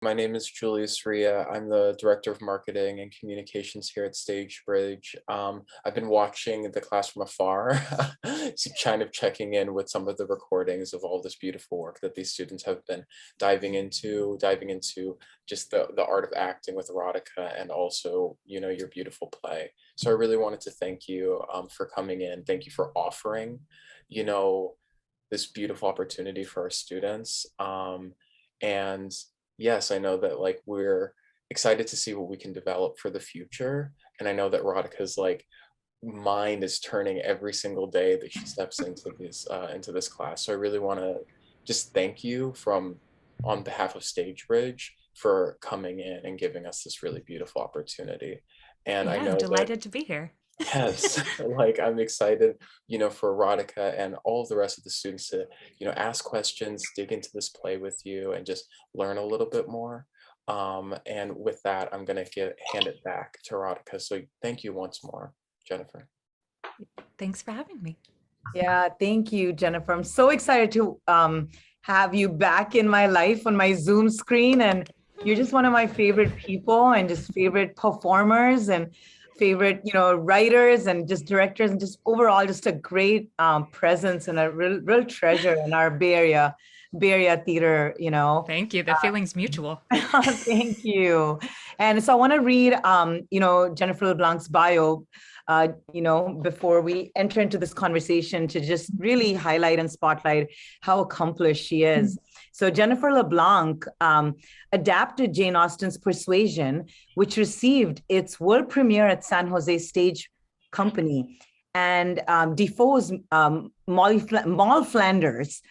My name is Julius Ria. I'm the Director of Marketing and Communications here at Stagebridge. I've been watching the class from afar, so kind of checking in with some of the recordings of all this beautiful work that these students have been diving into just the art of acting with Radhika and also, your beautiful play. So I really wanted to thank you for coming in. Thank you for offering, you know, this beautiful opportunity for our students. And yes, I know that like we're excited to see what we can develop for the future. And I know that Radhika's like mind is turning every single day that she steps into this class. So I really want to just thank you from on behalf of Stagebridge for coming in and giving us this really beautiful opportunity. And I Yeah, I'm know that delighted to be here. yes, like I'm excited, for Radhika and all of the rest of the students to, ask questions, dig into this play with you, and just learn a little bit more. And with that, I'm gonna hand it back to Radhika. So thank you once more, Jennifer. Thanks for having me. Yeah, thank you, Jennifer. I'm so excited to have you back in my life on my Zoom screen. And you're just one of my favorite people and just favorite performers and favorite, writers and just directors and just overall just a great presence and a real treasure in our Bay Area theater, Thank you. The feeling's mutual. Thank you. And so I want to read, Jennifer Le Blanc's bio, before we enter into this conversation to just really highlight and spotlight how accomplished she is. So Jennifer Le Blanc adapted Jane Austen's Persuasion, which received its world premiere at San Jose Stage Company, and Defoe's Moll Flanders,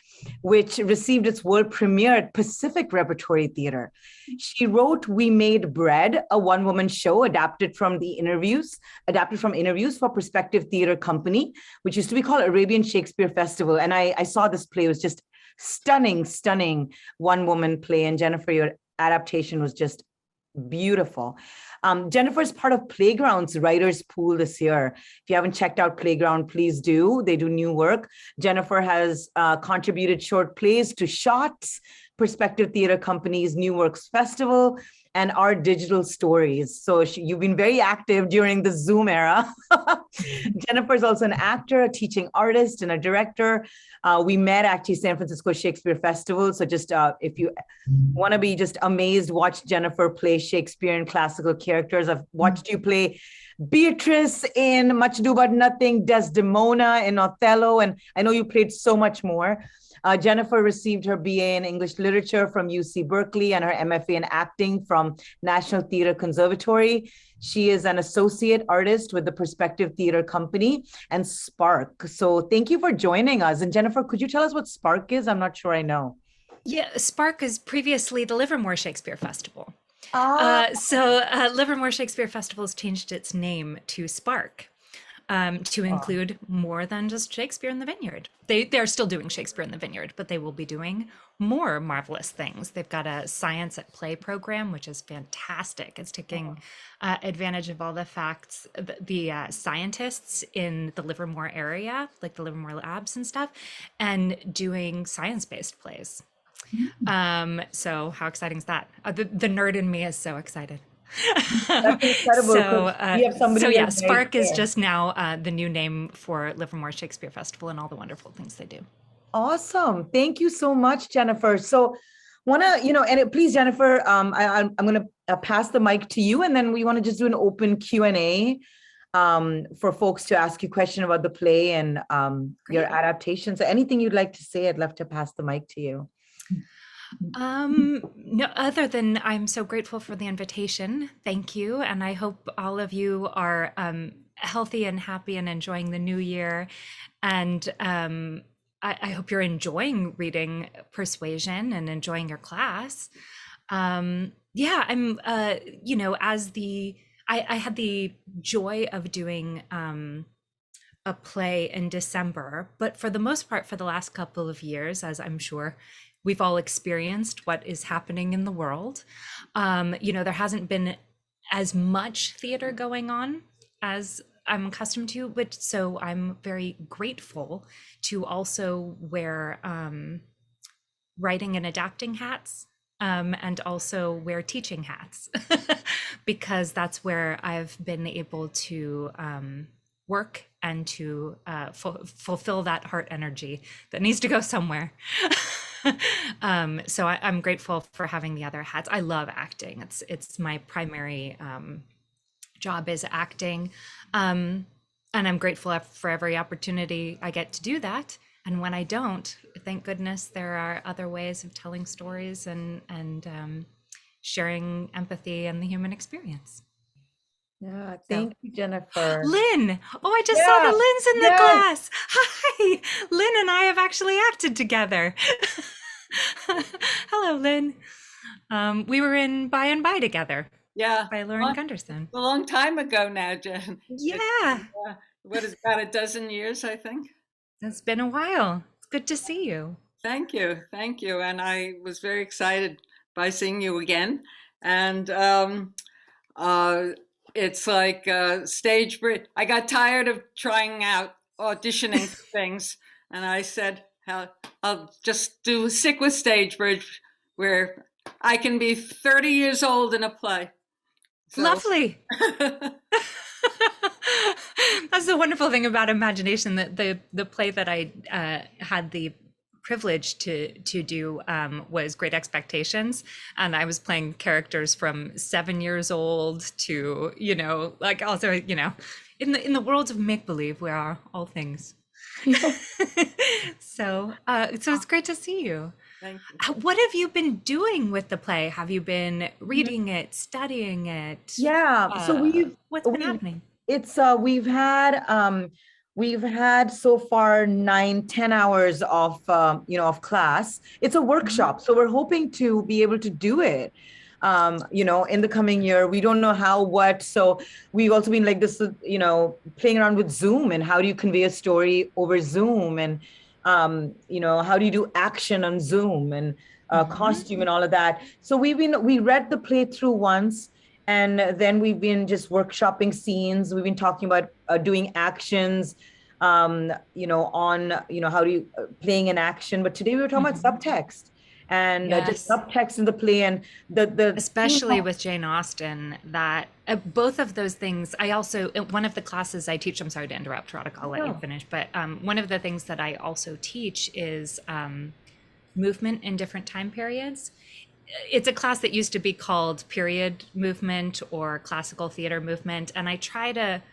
which received its world premiere at Pacific Repertory Theater. She wrote We Made Bread, a one-woman show adapted from interviews for Perspective Theater Company, which used to be called Arabian Shakespeare Festival. And I saw this play. It was just stunning one-woman play. And Jennifer, your adaptation was just beautiful. Jennifer's part of Playground's writers pool this year. If you haven't checked out Playground, please do. They do new work. Jennifer has contributed short plays to Shots, Perspective Theater Company's New Works Festival, and Our Digital Stories. So you've been very active during the Zoom era. Jennifer is also an actor, a teaching artist, and a director. We met actually San Francisco Shakespeare Festival. So just if you want to be just amazed, watch Jennifer play Shakespearean classical characters. I've watched you play Beatrice in Much Ado About Nothing, Desdemona in Othello, and I know you played so much more. Jennifer received her BA in English Literature from UC Berkeley and her MFA in Acting from National Theatre Conservatory. She is an associate artist with the Perspective Theater Company and Spark. So thank you for joining us. And Jennifer, could you tell us what Spark is? I'm not sure I know. Yeah, Spark is previously the Livermore Shakespeare Festival. Ah, Livermore Shakespeare Festival has changed its name to Spark. To include more than just Shakespeare in the Vineyard. They're still doing Shakespeare in the Vineyard, but they will be doing more marvelous things. They've got a Science at Play program, which is fantastic. It's taking advantage of all the facts, the scientists in the Livermore area, like the Livermore labs and stuff, and doing science-based plays. So how exciting is that? The nerd in me is so excited. that's incredible. We have somebody So yeah, right Spark is there. just now the new name for Livermore Shakespeare Festival and all the wonderful things they do. Awesome. Thank you so much, Jennifer. So please, Jennifer, I'm going to pass the mic to you, and then we want to just do an open Q&A for folks to ask you a question about the play and your adaptation. So anything you'd like to say, I'd love to pass the mic to you. No, other than I'm so grateful for the invitation. Thank you. And I hope all of you are healthy and happy and enjoying the new year. And I hope you're enjoying reading Persuasion and enjoying your class. Yeah, I'm, I had the joy of doing a play in December, but for the most part, for the last couple of years, as I'm sure we've all experienced what is happening in the world. There hasn't been as much theater going on as I'm accustomed to, but so I'm very grateful to also wear writing and adapting hats and also wear teaching hats because that's where I've been able to work and to fulfill that heart energy that needs to go somewhere. So I'm grateful for having the other hats. I love acting. It's my primary job is acting. And I'm grateful for every opportunity I get to do that. And when I don't, thank goodness there are other ways of telling stories and sharing empathy and the human experience. Yeah, thank you, Jennifer. Lynn! Oh, I just saw Yeah, the Lynn's in the yes. class. Hi! Lynn and I have actually acted together. Hello, Lynn. We were in By and By together. Yeah. By Lauren Gunderson. A long time ago now, Jen. Yeah. What is about a dozen years, I think? It's been a while. It's good to see you. Thank you. Thank you. And I was very excited by seeing you again. And it's like stage bridge. I got tired of trying out auditioning for things. And I said, I'll just stick with stage bridge where I can be 30 years old in a play. So. Lovely. That's the wonderful thing about imagination, that the play that I had the privilege to do was Great Expectations, and I was playing characters from 7 years old to, like, also, in the world of make-believe, we are all things. So it's great to see you. Thank you. What have you been doing with the play? Have you been reading it, studying it? Yeah, so what's been happening? It's we've had so far 9-10 hours of class. It's a workshop, so we're hoping to be able to do it in the coming year. We don't know what, so we've also been like this, playing around with Zoom and how do you convey a story over Zoom, and how do you do action on Zoom, and costume and all of that. So we read the play through once, and then we've been just workshopping scenes. We've been talking about doing actions, on how do you playing an action. But today we were talking about subtext and just subtext in the play, and the especially with Jane Austen, that both of those things. I also, one of the classes I teach, I'm sorry to interrupt, Radhika, I'll let you finish, but one of the things that I also teach is movement in different time periods. It's a class that used to be called period movement or classical theater movement, and I try to,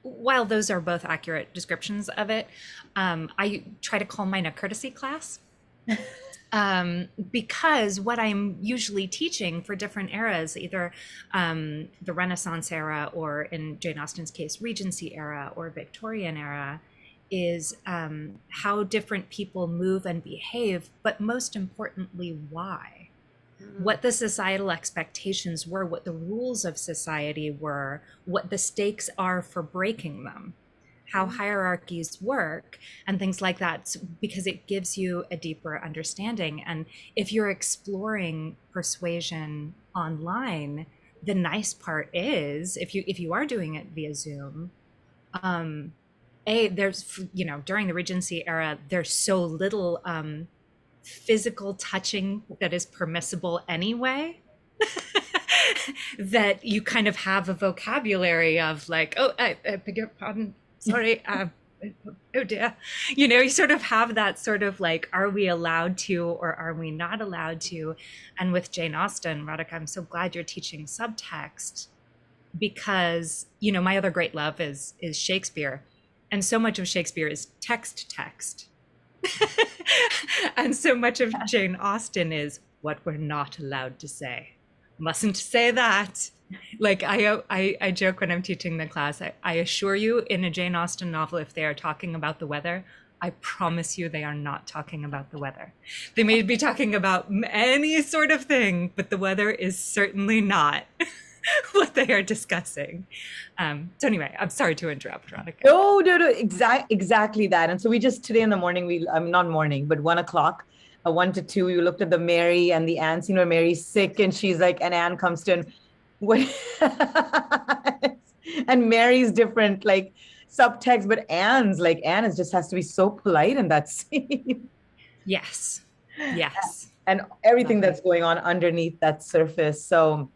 while those are both accurate descriptions of it, I try to call mine a courtesy class. Because what I'm usually teaching for different eras, either the Renaissance era, or in Jane Austen's case, Regency era or Victorian era, is how different people move and behave, but most importantly, why. What the societal expectations were, what the rules of society were, what the stakes are for breaking them, how hierarchies work, and things like that, because it gives you a deeper understanding. And if you're exploring persuasion online, the nice part is, if you are doing it via Zoom, there's, during the Regency era, there's so little physical touching that is permissible anyway, that you kind of have a vocabulary of like, I beg your pardon, sorry, oh dear, you sort of have that sort of like, are we allowed to or are we not allowed to? And with Jane Austen, Radhika, I'm so glad you're teaching subtext, because my other great love is Shakespeare, and so much of Shakespeare is text. And so much of Jane Austen is what we're not allowed to say. Mustn't say that. Like I joke when I'm teaching the class, I assure you, in a Jane Austen novel, if they are talking about the weather, I promise you they are not talking about the weather. They may be talking about any sort of thing, but the weather is certainly not what they are discussing. So anyway, I'm sorry to interrupt, Radhika. No, exactly that. And so we just, today in the morning, not morning, but 1 o'clock, 1 to 2, we looked at the Mary and the Anne scene where Mary's sick, and she's like, and Anne comes to, and Mary's different, like subtext, but Anne just has to be so polite in that scene. Yes. and everything Lovely. that's going on underneath that surface. So,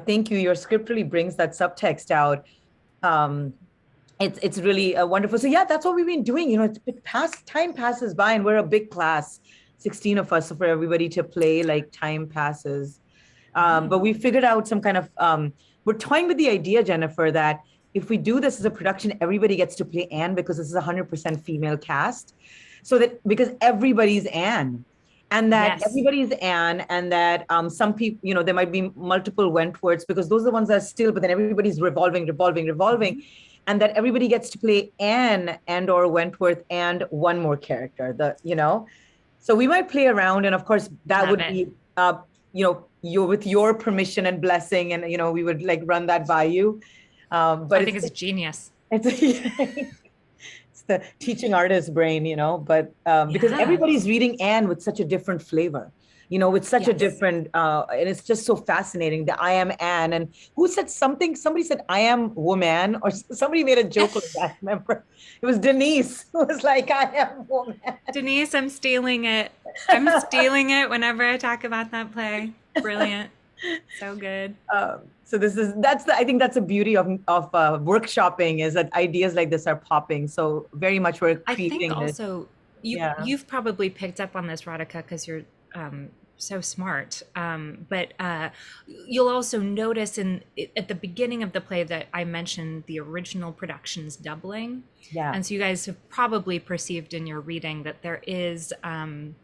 thank you. Your script really brings that subtext out. It's really wonderful. So yeah, that's what we've been doing. Time passes by, and we're a big class, 16 of us. So for everybody to play, like, time passes. But we figured out some kind of, we're toying with the idea, Jennifer, that if we do this as a production, everybody gets to play Anne, because this is 100% female cast. So that, because everybody's Anne, and that Yes. everybody's Anne, and that some people, there might be multiple Wentworths, because those are the ones that are still, but then everybody's revolving. And that everybody gets to play Anne and or Wentworth and one more character, so we might play around. And of course that Love would it. be, you with your permission and blessing, and, we would like run that by you. But I think it's genius. it's the teaching artist brain, but because Yeah. everybody's reading Anne with such a different flavor, with such a Yes. different, and it's just so fascinating, the I am Anne. And who said something? Somebody said, I am woman, or somebody made a joke like that. Remember? It was Denise who was like, I am woman. Denise, I'm stealing it. I'm stealing it whenever I talk about that play. Brilliant. So good. So I think that's the beauty of workshopping, is that ideas like this are popping. So very much we're I creating think this. also you've probably picked up on this, Radhika, because you're so smart. But you'll also notice at the beginning of the play that I mentioned the original production's doubling. Yeah. And so you guys have probably perceived in your reading that there is, Anne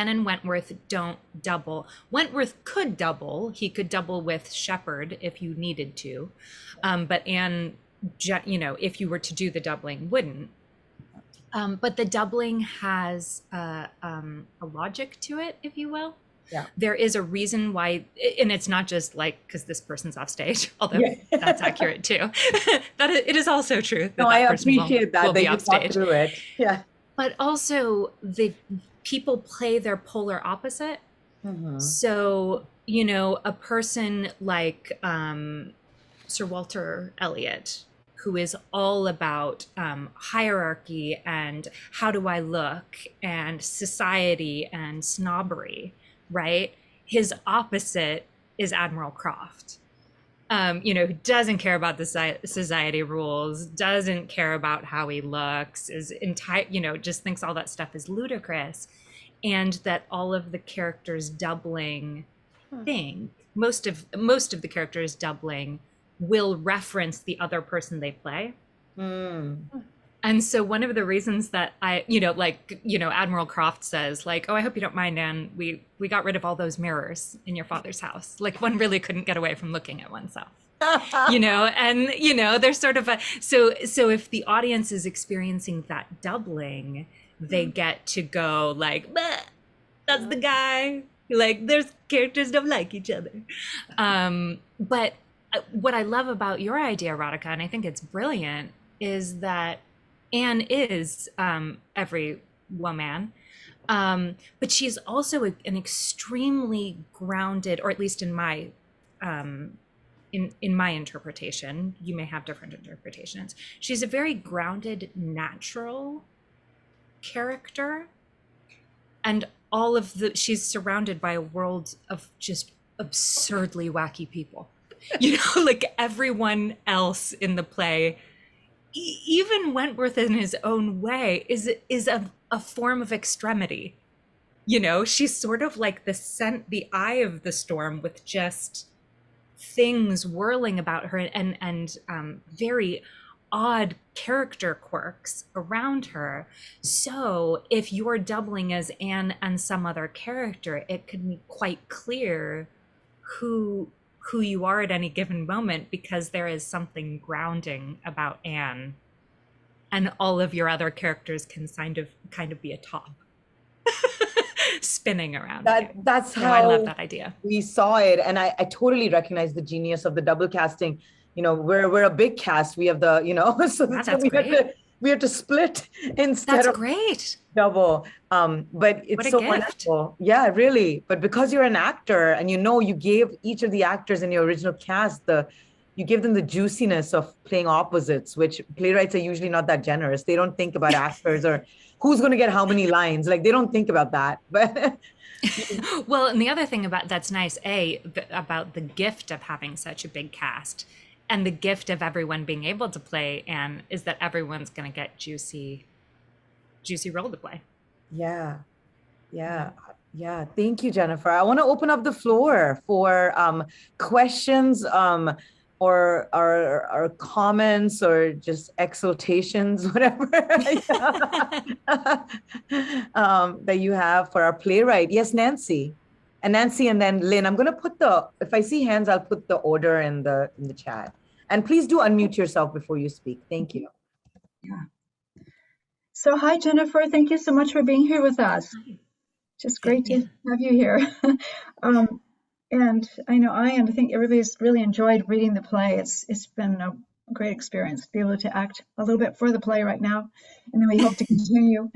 and Wentworth don't double. Wentworth could double. He could double with Shepherd if you needed to. But Anne, if you were to do the doubling, wouldn't. But the doubling has a logic to it, if you will. Yeah. There is a reason why, and it's not just like because this person's off stage, although that's accurate too. It is also true that I person appreciate that will be you off thought stage. through it. Yeah. But also the people play their polar opposite. Mhm. So, a person like Sir Walter Elliot, who is all about hierarchy and how do I look and society and snobbery, right? His opposite is Admiral Croft, who doesn't care about the society rules, doesn't care about how he looks, is just thinks all that stuff is ludicrous. And that all of the characters doubling most of the characters doubling will reference the other person they play. And so one of the reasons that Admiral Croft says, like, oh, I hope you don't mind, Anne, we got rid of all those mirrors in your father's house. Like, one really couldn't get away from looking at oneself. There's sort of so if the audience is experiencing that doubling, they get to go like, that's the guy. Like, there's characters don't like each other. But what I love about your idea, Radhika, and I think it's brilliant, is that Anne is every woman, but she's also an extremely grounded, or at least in my in my interpretation, you may have different interpretations. She's a very grounded, natural character, and she's surrounded by a world of just absurdly wacky people. Like everyone else in the play, even Wentworth in his own way is a form of extremity. She's sort of like the eye of the storm, with just things whirling about her and very odd character quirks around her. So if you're doubling as Anne and some other character, it could be quite clear who you are at any given moment, because there is something grounding about Anne, and all of your other characters can kind of be atop, spinning around. That's how I love that idea. We saw it, and I totally recognize the genius of the double casting. We're a big cast. We have the, so That's we great. we have to split instead of great. double. But it's so wonderful. Yeah, really. But because you're an actor, and you gave each of the actors in your original cast you give them the juiciness of playing opposites, which playwrights are usually not that generous. They don't think about actors or who's going to get how many lines. Like, they don't think about that. But Well, and the other thing about that's nice, about the gift of having such a big cast and the gift of everyone being able to play, and is that everyone's going to get juicy role to play. Yeah. Yeah. Thank you, Jennifer. I want to open up the floor for questions or comments or just exultations, whatever that you have for our playwright. Yes, Nancy. And then Lynn. I'm going to put if I see hands, I'll put the order in the chat. And please do unmute yourself before you speak. Thank you. Yeah. So hi, Jennifer. Thank you so much for being here with us. Hi. Just great to have you here. And I know I think everybody's really enjoyed reading the play. It's been a great experience to be able to act a little bit for the play right now, and then we hope to continue.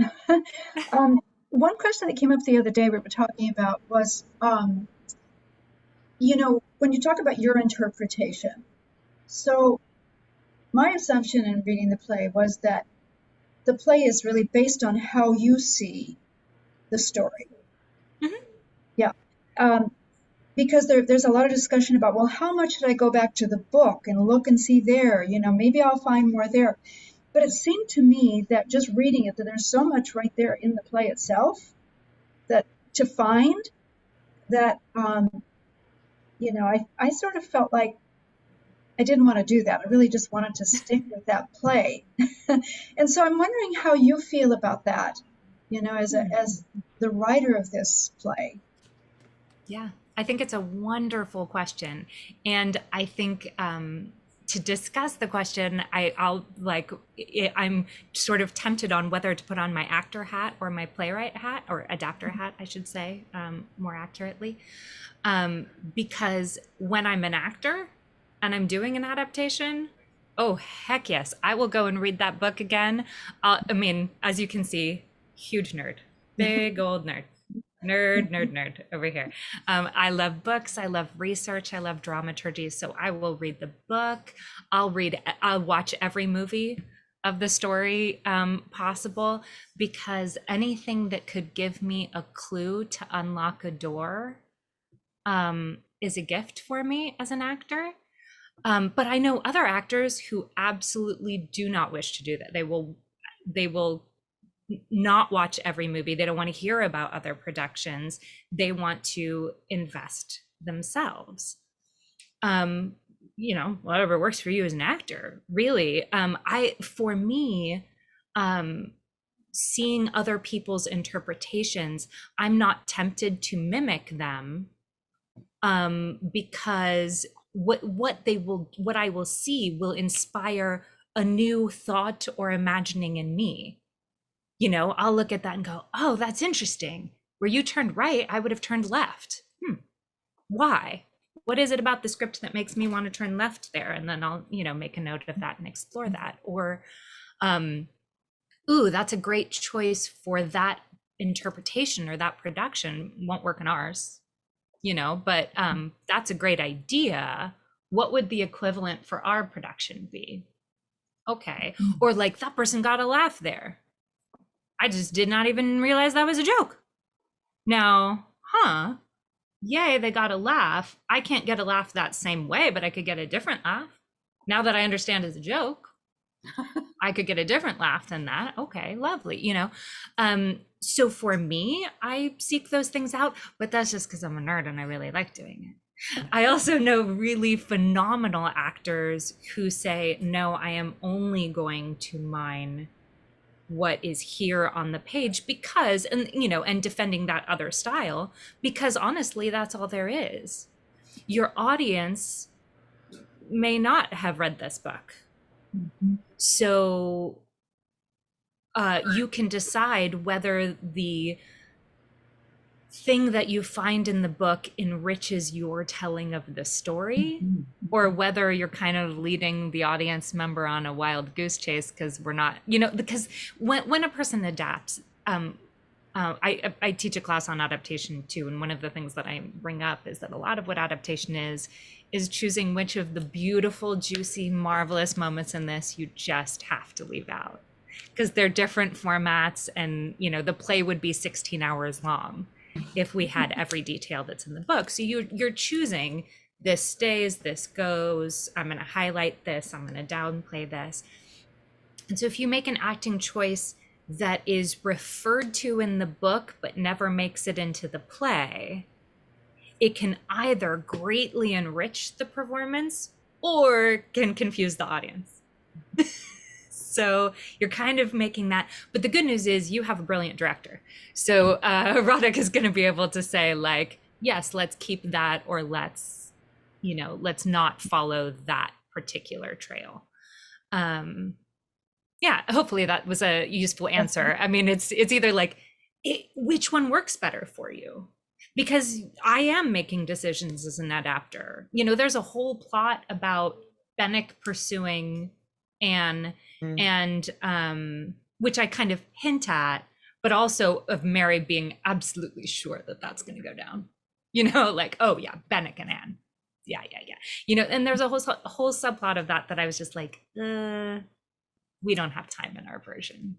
One question that came up the other day we were talking about was, when you talk about your interpretation. So my assumption in reading the play was that the play is really based on how you see the story. Mm-hmm. Yeah. Because there's a lot of discussion about, well, how much should I go back to the book and look and see there? Maybe I'll find more there. But it seemed to me that just reading it, that there's so much right there in the play itself that to find that, I sort of felt like I didn't want to do that. I really just wanted to stick with that play. And so I'm wondering how you feel about that, as the writer of this play. Yeah, I think it's a wonderful question. And I think to discuss the question, I'm sort of tempted on whether to put on my actor hat or my playwright hat, or adapter hat, I should say, more accurately. Because when I'm an actor and I'm doing an adaptation, oh, heck yes, I will go and read that book again. As you can see, huge nerd, big old nerd. Nerd over here. I love books. I love research. I love dramaturgy. So I will read the book. I'll watch every movie of the story possible, because anything that could give me a clue to unlock a door is a gift for me as an actor. But I know other actors who absolutely do not wish to do that. They will not watch every movie. They don't want to hear about other productions. They want to invest themselves. Whatever works for you as an actor, really. For me, seeing other people's interpretations, I'm not tempted to mimic them, because what I will see will inspire a new thought or imagining in me. I'll look at that and go, oh, that's interesting. Where you turned right, I would have turned left. Why? What is it about the script that makes me want to turn left there? And then I'll, make a note of that and explore that. Or, that's a great choice for that interpretation or that production. Won't work in ours, but that's a great idea. What would the equivalent for our production be? Okay. Or like, that person got a laugh there. I just did not even realize that was a joke. Now, yay, they got a laugh. I can't get a laugh that same way, but I could get a different laugh. Now that I understand it's a joke, I could get a different laugh than that. Okay, lovely, So for me, I seek those things out, but that's just because I'm a nerd and I really like doing it. I also know really phenomenal actors who say, no, I am only going to mine what is here on the page, because, and defending that other style, because honestly, that's all there is. Your audience may not have read this book. Mm-hmm. So you can decide whether the thing that you find in the book enriches your telling of the story, or whether you're kind of leading the audience member on a wild goose chase, because we're not, because when a person adapts, I teach a class on adaptation too, and one of the things that I bring up is that a lot of what adaptation is choosing which of the beautiful, juicy, marvelous moments in this you just have to leave out, because they're different formats, and the play would be 16 hours long. if we had every detail that's in the book. So you're choosing, this stays, this goes, I'm going to highlight this, I'm going to downplay this. And so if you make an acting choice that is referred to in the book but never makes it into the play, it can either greatly enrich the performance or can confuse the audience. So you're kind of making that, but the good news is you have a brilliant director. So Radhika is going to be able to say, like, yes, let's keep that, or let's not follow that particular trail. Yeah, hopefully that was a useful answer. I mean, it's either like, which one works better for you? Because I am making decisions as an adapter. There's a whole plot about Bennick pursuing Anne, and which I kind of hint at, but also of Mary being absolutely sure that that's going to go down. Like, oh yeah, Bennick and Anne. Yeah. And there's a whole subplot of that I was just like, we don't have time in our version.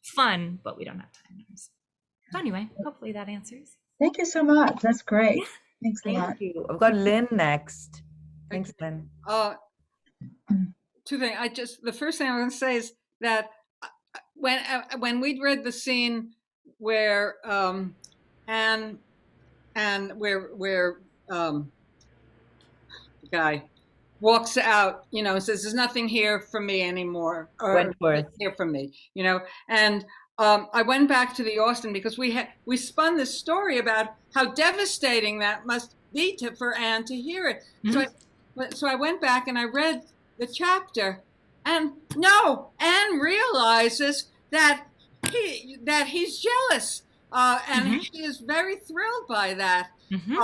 Fun, but we don't have time. So anyway, hopefully that answers. Thank you so much. That's great. Yeah. Thanks a lot. Thank you. I've got Lynn next. Thanks, Lynn. Two things. The first thing I was going to say is that when we'd read the scene where Anne and where the guy walks out, and says, "There's nothing here for me anymore," or Wentworth. "Here for me," and I went back to the Austen because we spun this story about how devastating that must be for Anne to hear it. Mm-hmm. So I went back and I read the chapter, and no, Anne realizes that he's jealous, and mm-hmm. she is very thrilled by that. Mm-hmm.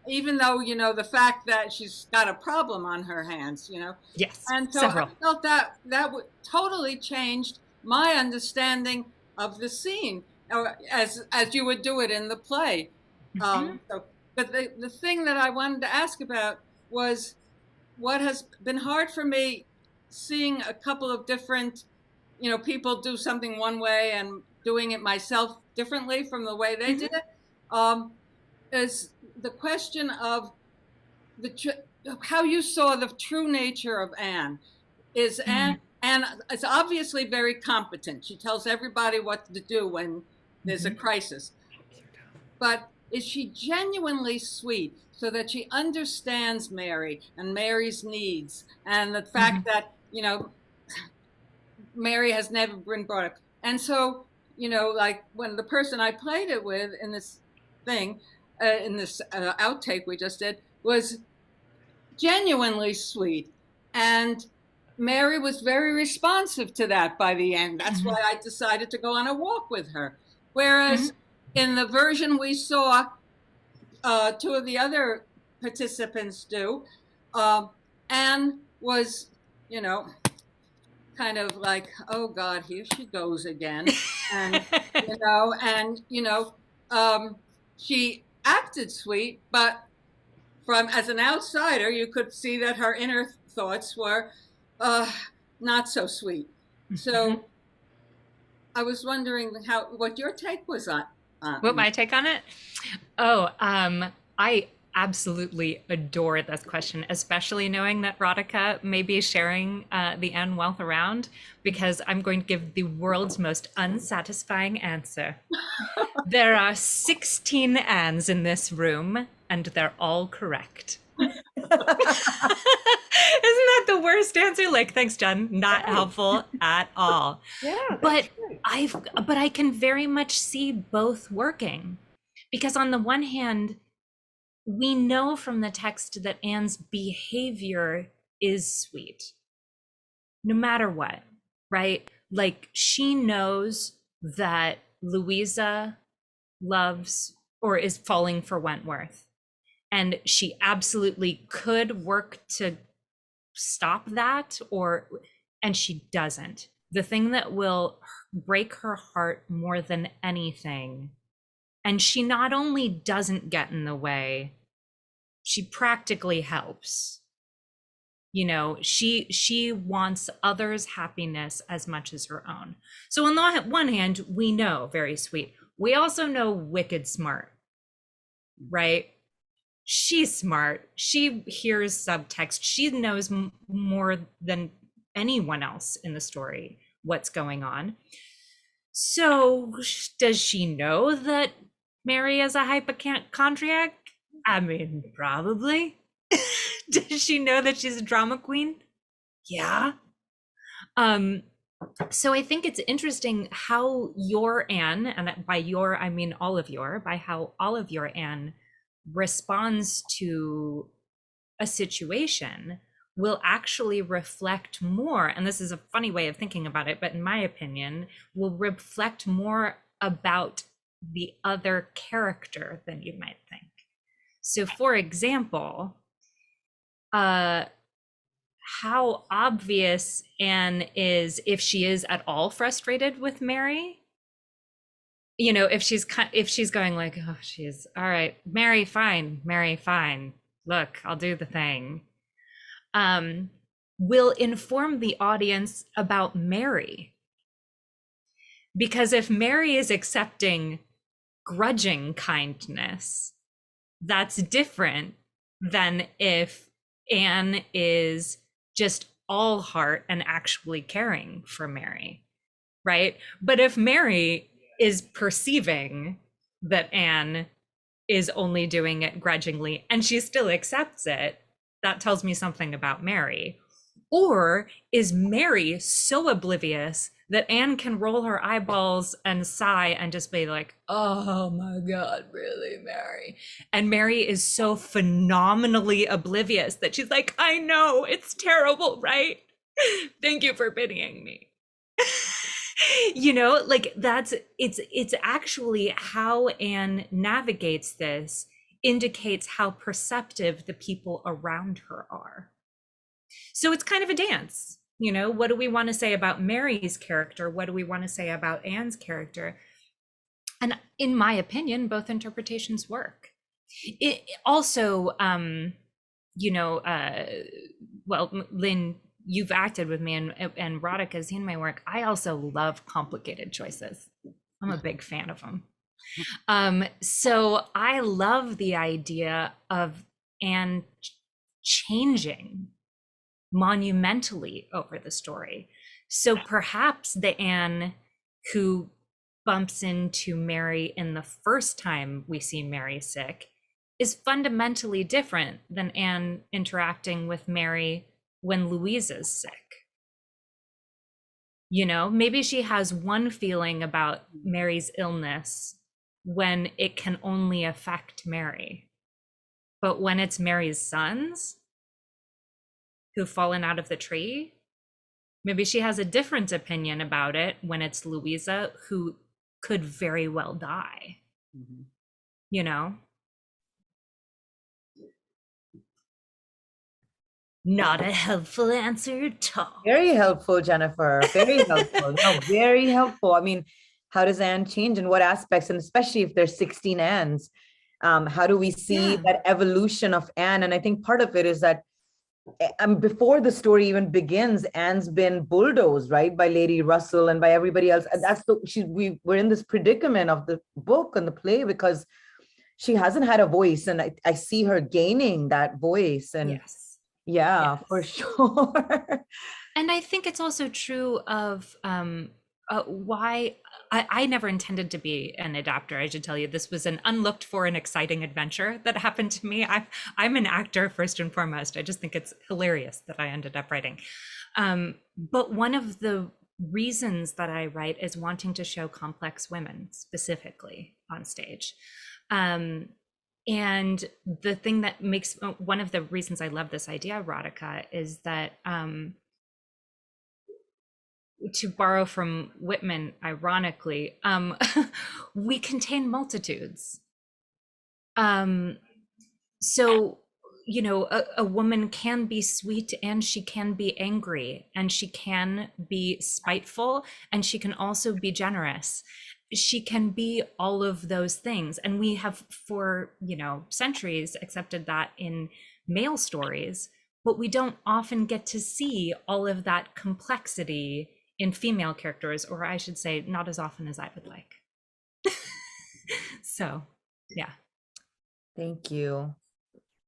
Even though, the fact that she's got a problem on her hands, Yes. And so several. I felt that totally changed my understanding of the scene, as you would do it in the play. Mm-hmm. But the thing that I wanted to ask about was what has been hard for me, seeing a couple of different, people do something one way and doing it myself differently from the way they mm-hmm. did it, is the question of how you saw the true nature of Anne. Is mm-hmm. Anne is obviously very competent. She tells everybody what to do when there's mm-hmm. a crisis. But is she genuinely sweet so that she understands Mary and Mary's needs, and the fact mm-hmm. that, Mary has never been brought up? And so, like when the person I played it with in this thing, in this outtake we just did, was genuinely sweet, and Mary was very responsive to that by the end. That's mm-hmm. why I decided to go on a walk with her. Whereas mm-hmm. in the version we saw two of the other participants do, Anne was, kind of like, oh God, here she goes again. And, she acted sweet, but as an outsider, you could see that her inner thoughts were not so sweet. So I was wondering what your take was on what my take on it. I absolutely adore this question, especially knowing that Radhika may be sharing the Anne wealth around, because I'm going to give the world's most unsatisfying answer. There are 16 Annes in this room, and they're all correct. Isn't that the worst answer? Like, thanks, Jen. Not helpful at all. Yeah. But I can very much see both working, because on the one hand, we know from the text that Anne's behavior is sweet, no matter what, right? Like, she knows that Louisa loves or is falling for Wentworth, and she absolutely could work to stop that, and she doesn't. The thing that will break her heart more than anything, and she not only doesn't get in the way, she practically helps. She wants others' happiness as much as her own. So on the one hand, we know very sweet. We also know wicked smart. right? She's smart. She hears subtext. She knows more than anyone else in the story what's going on. So does she know that Mary is a hypochondriac? I mean, probably. Does she know that she's a drama queen? Yeah. So I think it's interesting how your Anne, and by your I mean all of your, by how all of your Anne responds to a situation will actually reflect more, and this is a funny way of thinking about it, but in my opinion, will reflect more about the other character than you might think. So for example, how obvious Anne is if she is at all frustrated with Mary. You know, if she's going like, oh, she's all right, Mary, fine, Mary, fine. Look, I'll do the thing. Will inform the audience about Mary. Because if Mary is accepting grudging kindness, that's different than if Anne is just all heart and actually caring for Mary, right? But if Mary is perceiving that Anne is only doing it grudgingly and she still accepts it, that tells me something about Mary. Or is Mary so oblivious that Anne can roll her eyeballs and sigh and just be like, oh my God, really, Mary? And Mary is so phenomenally oblivious that she's like, I know, it's terrible, right? Thank you for pitying me. You know, like it's actually how Anne navigates this indicates how perceptive the people around her are. So it's kind of a dance, you know, what do we want to say about Mary's character? What do we want to say about Anne's character? And in my opinion, both interpretations work. It also, you know, well, Lynn, you've acted with me and Radhika's seen my work. I also love complicated choices. I'm a big fan of them. So I love the idea of Anne changing monumentally over the story. So perhaps the Anne who bumps into Mary in the first time we see Mary sick is fundamentally different than Anne interacting with Mary when Louisa's sick. You know, maybe she has one feeling about Mary's illness when it can only affect Mary. But when it's Mary's sons who've fallen out of the tree, maybe she has a different opinion about it when it's Louisa who could very well die. Mm-hmm. You know? Not a helpful answer at all. Very helpful, Jennifer. Very helpful. No, very helpful. I mean, how does Anne change in what aspects? And especially if there's 16 Annes, how do we see that evolution of Anne? And I think part of it is that before the story even begins, Anne's been bulldozed, right, by Lady Russell and by everybody else. And that's we're in this predicament of the book and the play because she hasn't had a voice, and I see her gaining that voice. And yeah, for sure. And I think it's also true of why I never intended to be an adapter. I should tell you, this was an unlooked for and exciting adventure that happened to me. I'm an actor first and foremost. I just think it's hilarious that I ended up writing. But one of the reasons that I write is wanting to show complex women specifically on stage. And the thing that makes, one of the reasons I love this idea, Radhika, is that to borrow from Whitman, ironically, we contain multitudes. So, you know, a woman can be sweet and she can be angry and she can be spiteful and she can also be generous. She can be all of those things. And we have for, you know, centuries accepted that in male stories, but we don't often get to see all of that complexity in female characters, or I should say not as often as I would like. So, yeah. Thank you.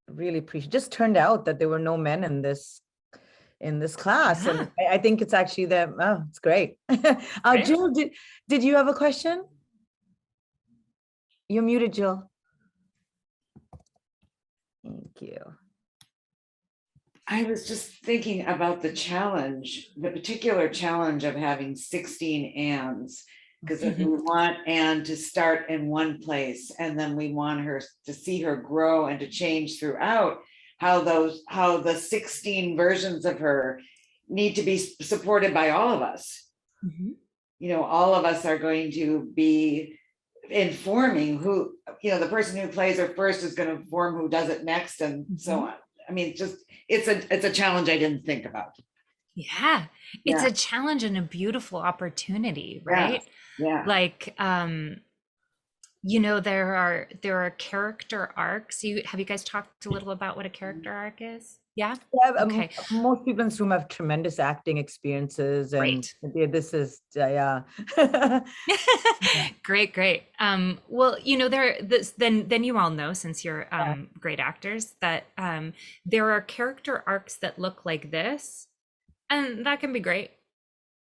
Really appreciate. Just turned out that there were no men in this class, and I think it's actually that. Oh, it's great. Great. Jill, did you have a question? You're muted, Jill. Thank you. I was just thinking about the challenge, the particular challenge of having 16 ands, because if we want Anne to start in one place and then we want her to see her grow and to change throughout, how the 16 versions of her need to be supported by all of us. You know, all of us are going to be informing who, you know, the person who plays her first is going to inform who does it next, and so on. I mean, just it's a challenge I didn't think about. Yeah, it's a challenge and a beautiful opportunity, right? Yeah. Like, you know, there are character arcs. Have you guys talked a little about what a character arc is? Yeah. Okay. Most people in this room have tremendous acting experiences, and this is Great. Well, you know, then you all know, since you're great actors, that there are character arcs that look like this, and that can be great.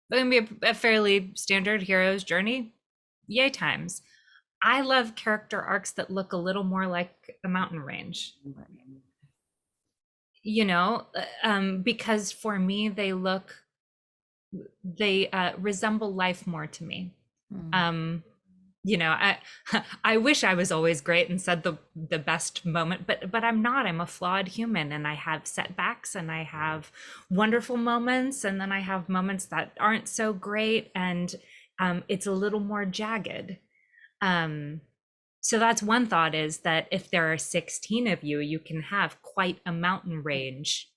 That can be a fairly standard hero's journey. Yay times. I love character arcs that look a little more like a mountain range. You know, because for me, they resemble life more to me. You know, I wish I was always great and said the best moment, but I'm not. I'm a flawed human, and I have setbacks, and I have wonderful moments, and then I have moments that aren't so great, and it's a little more jagged. So that's one thought, is that if there are 16 of you, you can have quite a mountain range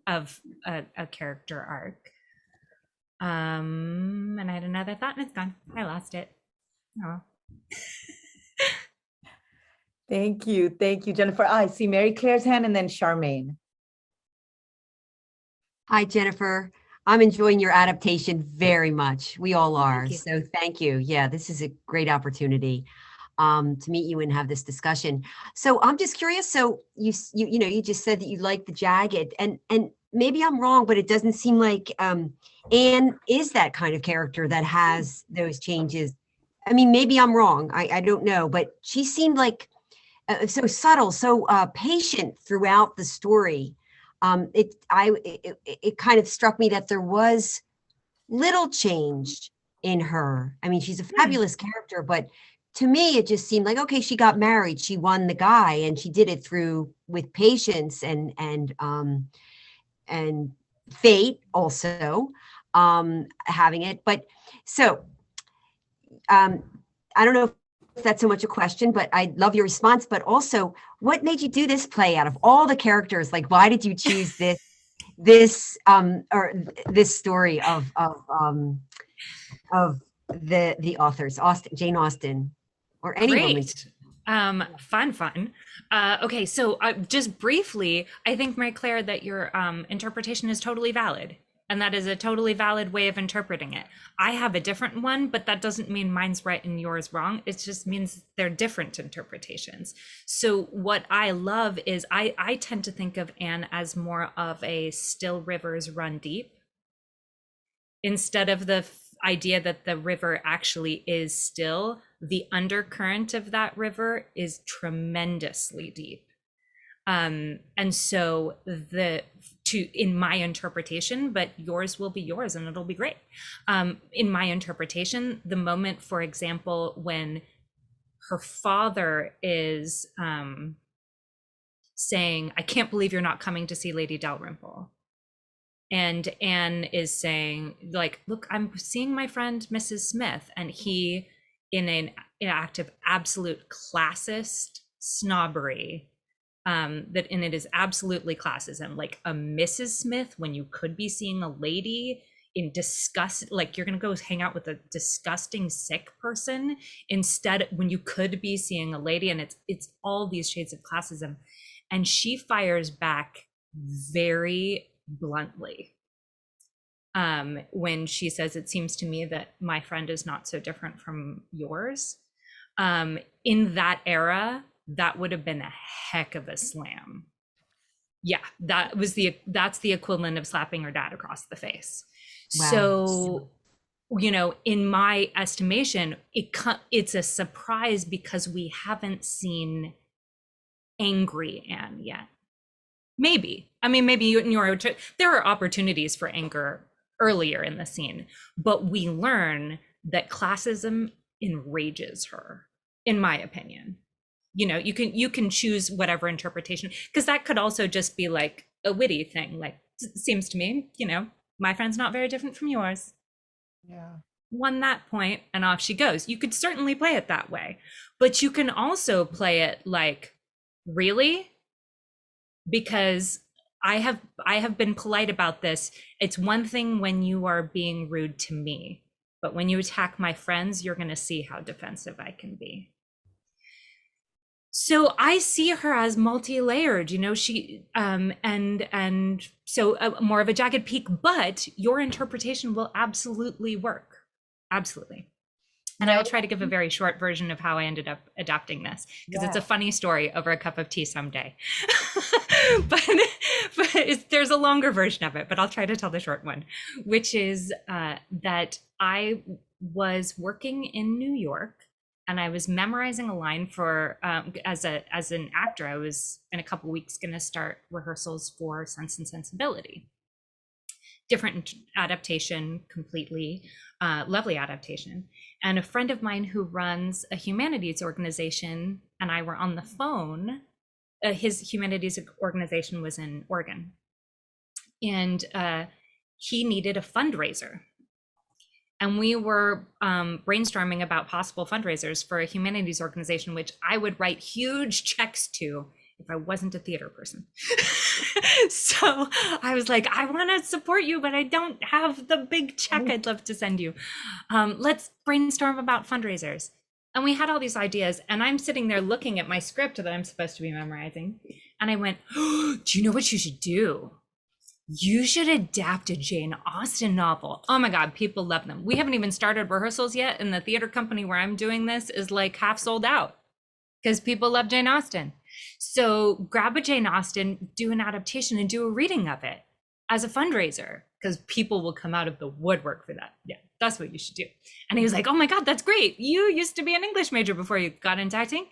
of a character arc. And I had another thought and it's gone. I lost it. Oh. Thank you, Jennifer. I see Mary Claire's hand, and then Charmaine. Hi, Jennifer. I'm enjoying your adaptation very much. We all are. So thank you. Yeah, this is a great opportunity to meet you and have this discussion. So I'm just curious. So you just said that you like the jagged, and maybe I'm wrong, but it doesn't seem like Anne is that kind of character that has those changes. I mean, maybe I'm wrong. I don't know, but she seemed like so subtle, so patient throughout the story. It kind of struck me that there was little change in her. I mean, she's a fabulous character, but to me, it just seemed like, okay, she got married, she won the guy, and she did it with patience and fate also having it. But so I don't know if that's so much a question, but I love your response. But also, what made you do this play out of all the characters? Like, why did you choose this story of the authors, Jane Austen, or any woman? Fun. Okay, so just briefly, I think, Mary Claire, that your interpretation is totally valid. And that is a totally valid way of interpreting it. I have a different one, but that doesn't mean mine's right and yours wrong. It just means they're different interpretations. So what I love is I tend to think of Anne as more of a still rivers run deep, instead of the idea that the river actually is still. The undercurrent of that river is tremendously deep. And so in my interpretation, but yours will be yours and it'll be great. In my interpretation, the moment, for example, when her father is saying, "I can't believe you're not coming to see Lady Dalrymple," and Anne is saying, like, "Look, I'm seeing my friend Mrs. Smith," and he, in an act of absolute classist snobbery, and it is absolutely classism, like a Mrs. Smith when you could be seeing a lady, in disgust, like you're gonna go hang out with a disgusting sick person instead, when you could be seeing a lady, and it's all these shades of classism. And she fires back very bluntly when she says, "It seems to me that my friend is not so different from yours." In that era, that would have been a heck of a slam. Yeah, that's the equivalent of slapping her dad across the face. Wow. So, you know, in my estimation, it's a surprise because we haven't seen angry Anne yet. Maybe. I mean, maybe there are opportunities for anger earlier in the scene, but we learn that classism enrages her, in my opinion. You know, you can choose whatever interpretation, because that could also just be like a witty thing. Like, seems to me, you know, my friend's not very different from yours. Yeah. Won that point, and off she goes. You could certainly play it that way, but you can also play it like, really? Because I have been polite about this. It's one thing when you are being rude to me, but when you attack my friends, you're going to see how defensive I can be. So I see her as multi-layered, you know, she and so more of a jagged peak, but your interpretation will absolutely work. Absolutely. And I will try to give a very short version of how I ended up adapting this, because it's a funny story over a cup of tea someday. but there's a longer version of it, but I'll try to tell the short one, which is that I was working in New York, and I was memorizing a line for as an actor. I was in a couple weeks going to start rehearsals for Sense and Sensibility. Different adaptation, completely lovely adaptation. And a friend of mine who runs a humanities organization and I were on the phone. His humanities organization was in Oregon, and he needed a fundraiser. And we were brainstorming about possible fundraisers for a humanities organization, which I would write huge checks to if I wasn't a theater person. So I was like, I want to support you, but I don't have the big check I'd love to send you. Let's brainstorm about fundraisers. And we had all these ideas, and I'm sitting there looking at my script that I'm supposed to be memorizing. And I went, oh, do you know what you should do? You should adapt a Jane Austen novel. Oh my God, people love them. We haven't even started rehearsals yet, and the theater company where I'm doing this is like half sold out because people love Jane Austen. So grab a Jane Austen, do an adaptation, and do a reading of it as a fundraiser, because people will come out of the woodwork for that. Yeah, that's what you should do. And he was like, oh my God, that's great. You used to be an English major before you got into acting.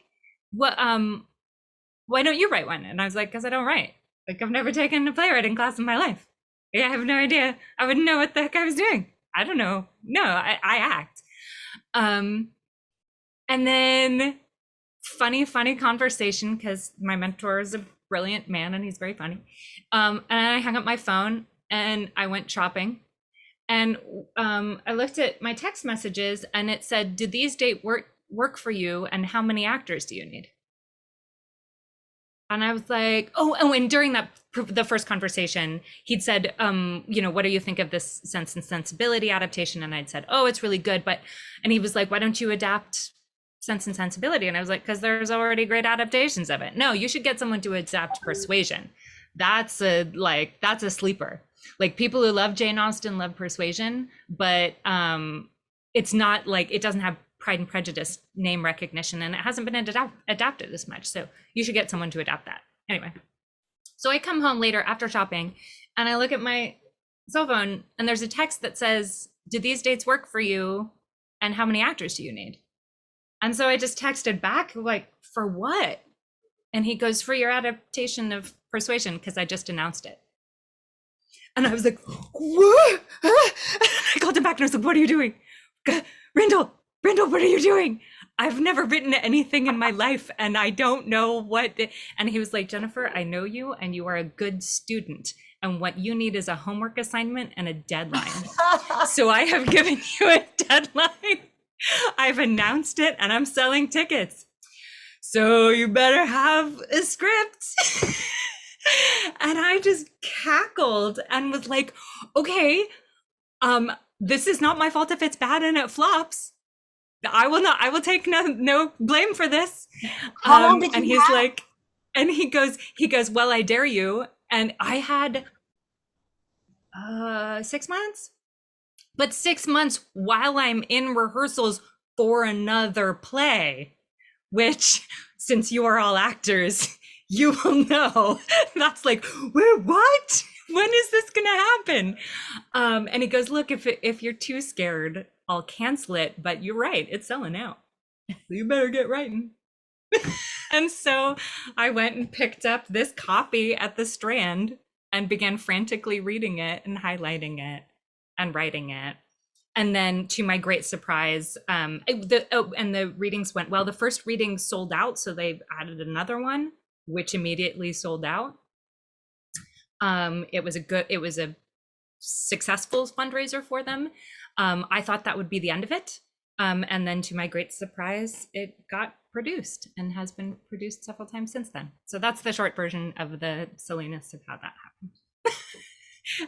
What, why don't you write one? And I was like, because I don't write. Like, I've never taken a playwriting class in my life. I have no idea. I wouldn't know what the heck I was doing. I don't know. No, I act. And then funny conversation, because my mentor is a brilliant man and he's very funny. And I hung up my phone and I went shopping. And I looked at my text messages and it said, did these dates work for you? And how many actors do you need? And I was like, oh, and during the first conversation, he'd said, you know, what do you think of this Sense and Sensibility adaptation? And I'd said, oh, it's really good. And he was like, why don't you adapt Sense and Sensibility? And I was like, because there's already great adaptations of it. No, you should get someone to adapt Persuasion. That's a sleeper. Like, people who love Jane Austen love Persuasion, but it's not like, it doesn't have Pride and Prejudice name recognition, and it hasn't been adapted as much. So you should get someone to adapt that. Anyway, so I come home later after shopping and I look at my cell phone and there's a text that says, did these dates work for you? And how many actors do you need? And so I just texted back, like, for what? And he goes, for your adaptation of Persuasion, because I just announced it. And I was like, what? I called him back and I was like, what are you doing? Randall, what are you doing? I've never written anything in my life and I don't know what. And he was like, Jennifer, I know you and you are a good student. And what you need is a homework assignment and a deadline. So I have given you a deadline. I've announced it and I'm selling tickets. So you better have a script. And I just cackled and was like, okay, this is not my fault if it's bad and it flops. I will take no blame for this. How long did you and he's have? like, and he goes, well, I dare you. And I had 6 months, but 6 months while I'm in rehearsals for another play, which, since you are all actors, you will know that's like, where, what? When is this gonna happen? And he goes, look, if you're too scared, I'll cancel it, but you're right, it's selling out. You better get writing. And so I went and picked up this copy at the Strand and began frantically reading it and highlighting it and writing it. And then, to my great surprise, and the readings went well. The first reading sold out, so they added another one, which immediately sold out. It was a successful fundraiser for them. I thought that would be the end of it. And then, to my great surprise, it got produced and has been produced several times since then. So that's the short version of the silliness of how that happened.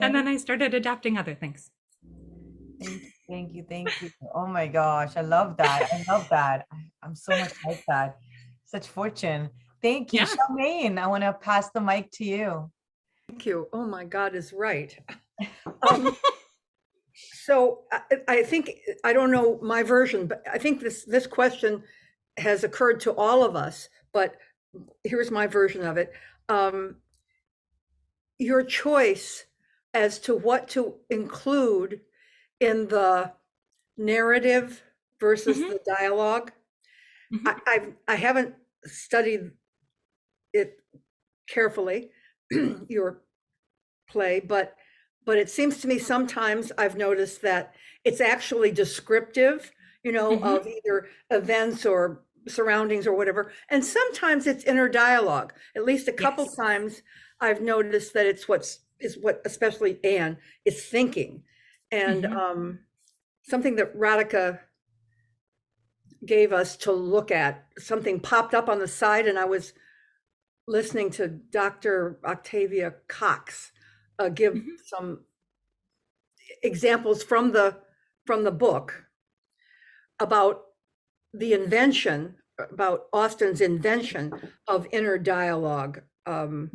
And then I started adapting other things. Thank you. Oh my gosh, I love that. I'm so much like that. Such fortune. Thank you. Yeah. Charmaine, I want to pass the mic to you. Thank you. Oh my God is right. So I think, I don't know my version, but I think this question has occurred to all of us, but here's my version of it. Your choice as to what to include in the narrative versus the dialogue. I haven't studied it carefully, your play, but it seems to me sometimes I've noticed that it's actually descriptive, of either events or surroundings or whatever. And sometimes it's inner dialogue. At least a couple times I've noticed that it's what especially Anne is thinking. And something that Radhika gave us to look at, something popped up on the side, and I was listening to Dr. Octavia Cox give some examples from the book about the invention, about Austen's invention of inner dialogue in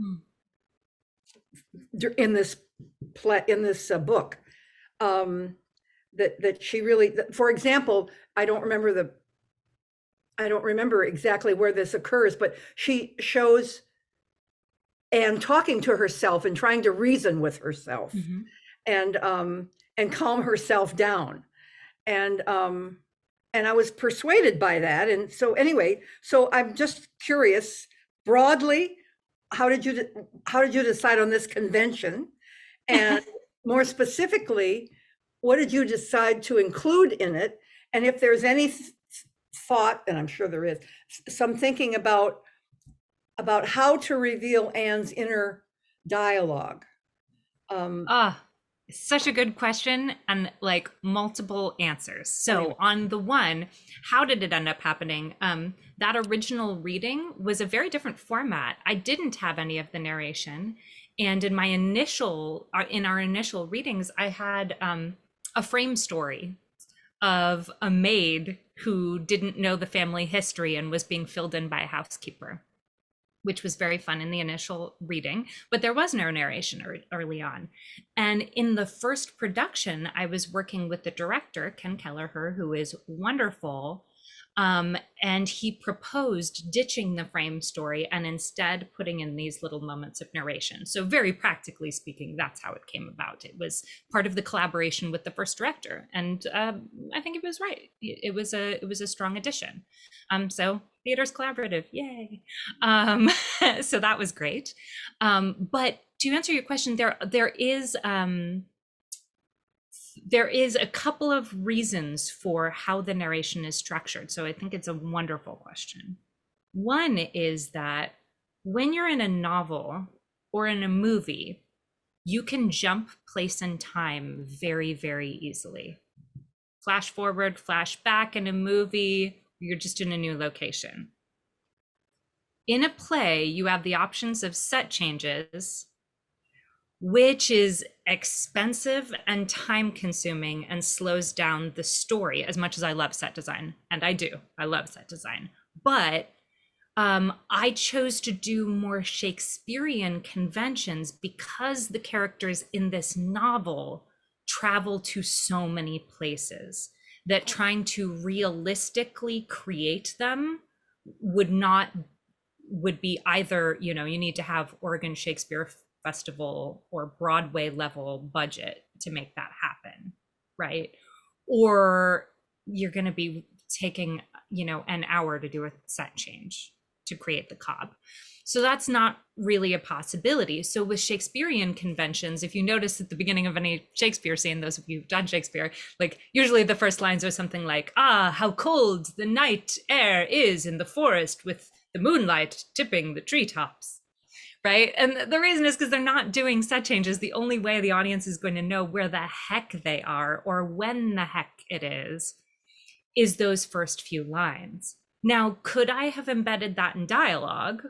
this book. That she really, for example, I don't remember exactly where this occurs, but she shows Anne talking to herself and trying to reason with herself and calm herself down. And I was persuaded by that. And so anyway, so I'm just curious, broadly, how did you decide on this convention? And more specifically, what did you decide to include in it? And if there's any thought, and I'm sure there is, some thinking about how to reveal Anne's inner dialogue. Such a good question, and like multiple answers. So on the one, how did it end up happening? That original reading was a very different format. I didn't have any of the narration. And in our initial readings, I had a frame story of a maid who didn't know the family history and was being filled in by a housekeeper, which was very fun in the initial reading, but there was no narration early on. And in the first production, I was working with the director, Ken Kelleher, who is wonderful. And he proposed ditching the frame story and instead putting in these little moments of narration. So very practically speaking, that's how it came about. It was part of the collaboration with the first director. And I think it was right. It was a strong addition. So theater's collaborative, yay. So that was great. But to answer your question, there is a couple of reasons for how the narration is structured. So I think it's a wonderful question. One is that when you're in a novel or in a movie, you can jump place and time very, very easily. Flash forward, flash back. In a movie, you're just in a new location. In a play, you have the options of set changes, which is expensive and time consuming and slows down the story as much as I love set design. And I love set design. But I chose to do more Shakespearean conventions because the characters in this novel travel to so many places that trying to realistically create them would be either, you know, you need to have Oregon Shakespeare Festival or Broadway level budget to make that happen, right? Or you're going to be taking, you know, an hour to do a set change to create the cob. So that's not really a possibility. So with Shakespearean conventions, if you notice at the beginning of any Shakespeare scene, those of you who've done Shakespeare, like usually the first lines are something like, ah, how cold the night air is in the forest with the moonlight tipping the treetops, right? And the reason is because they're not doing set changes. The only way the audience is going to know where the heck they are or when the heck it is those first few lines. Now, could I have embedded that in dialogue?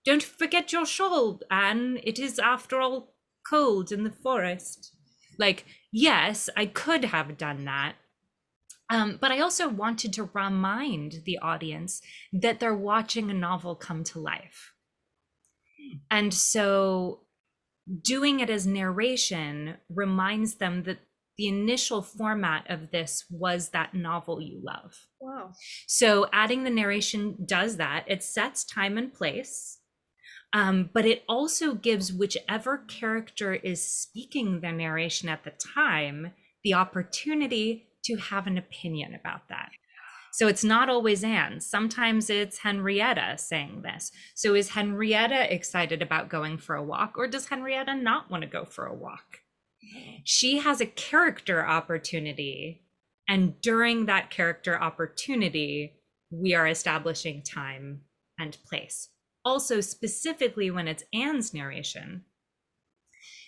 Don't forget your shawl, Anne. It is, after all, cold in the forest. Like, yes, I could have done that. But I also wanted to remind the audience that they're watching a novel come to life. And so doing it as narration reminds them that the initial format of this was that novel you love. Wow. So adding the narration does that. It sets time and place, but it also gives whichever character is speaking the narration at the time the opportunity to have an opinion about that. So it's not always Anne. Sometimes it's Henrietta saying this. So is Henrietta excited about going for a walk, or does Henrietta not want to go for a walk? She has a character opportunity, and during that character opportunity, we are establishing time and place. Also, specifically when it's Anne's narration,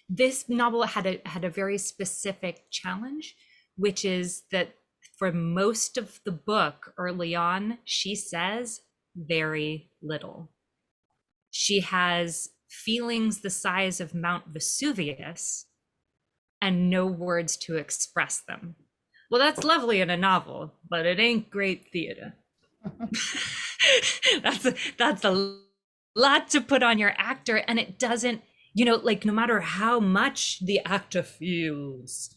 this novel had a very specific challenge, which is that for most of the book early on, she says very little. She has feelings the size of Mount Vesuvius and no words to express them. Well, that's lovely in a novel, but it ain't great theater. That's a lot to put on your actor, and it doesn't, you know, like no matter how much the actor feels,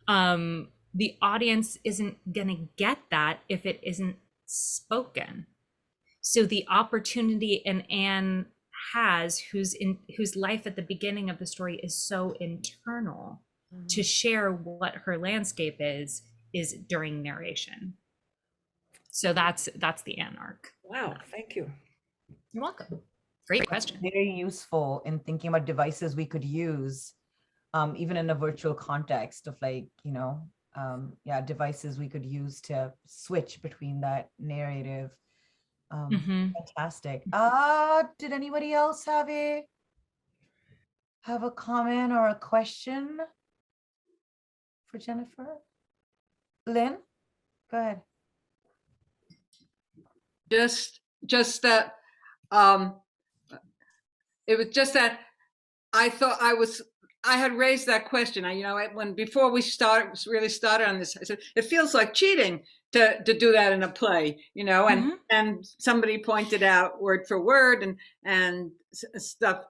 the audience isn't gonna get that if it isn't spoken. So the opportunity Anne has, whose life at the beginning of the story is so internal, to share what her landscape is during narration. So that's the Anne arc. Wow, thank you. You're welcome. Great question. Very useful in thinking about devices we could use, even in a virtual context of, like, you know, devices we could use to switch between that narrative. Fantastic. Did anybody else have a comment or a question for Jennifer? Lynn, go ahead. Just that it was just that I thought I had raised that question. Before we really started on this, I said it feels like cheating to do that in a play, you know, and somebody pointed out word for word and stuff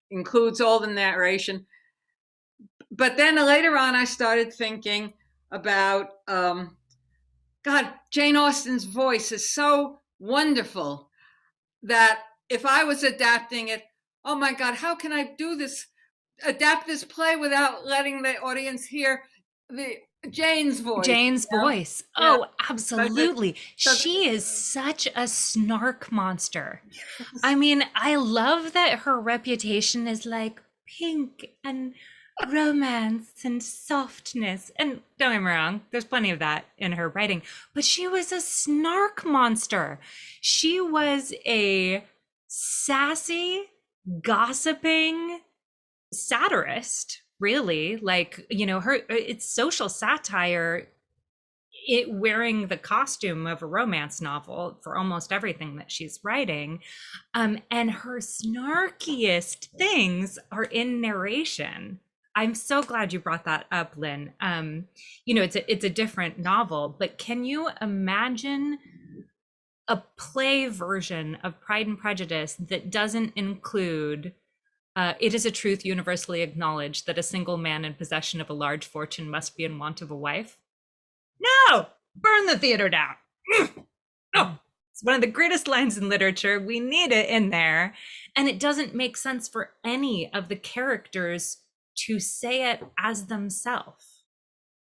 includes all the narration. But then later on, I started thinking about, God, Jane Austen's voice is so wonderful that if I was adapting it, oh my God, how can I adapt this play without letting the audience hear Jane's voice? Jane's voice. Yeah. Oh, absolutely. She is such a snark monster. I mean, I love that her reputation is like pink and romance and softness. And don't get me wrong, there's plenty of that in her writing, but she was a snark monster. She was a sassy, gossiping satirist, really. Like, you know, it's social satire, it wearing the costume of a romance novel for almost everything that she's writing. And her snarkiest things are in narration. I'm so glad you brought that up, Lynn. You know, it's a different novel, but can you imagine a play version of Pride and Prejudice that doesn't include it is a truth universally acknowledged that a single man in possession of a large fortune must be in want of a wife? No! Burn the theater down! No, it's one of the greatest lines in literature. We need it in there. And it doesn't make sense for any of the characters to say it as themselves,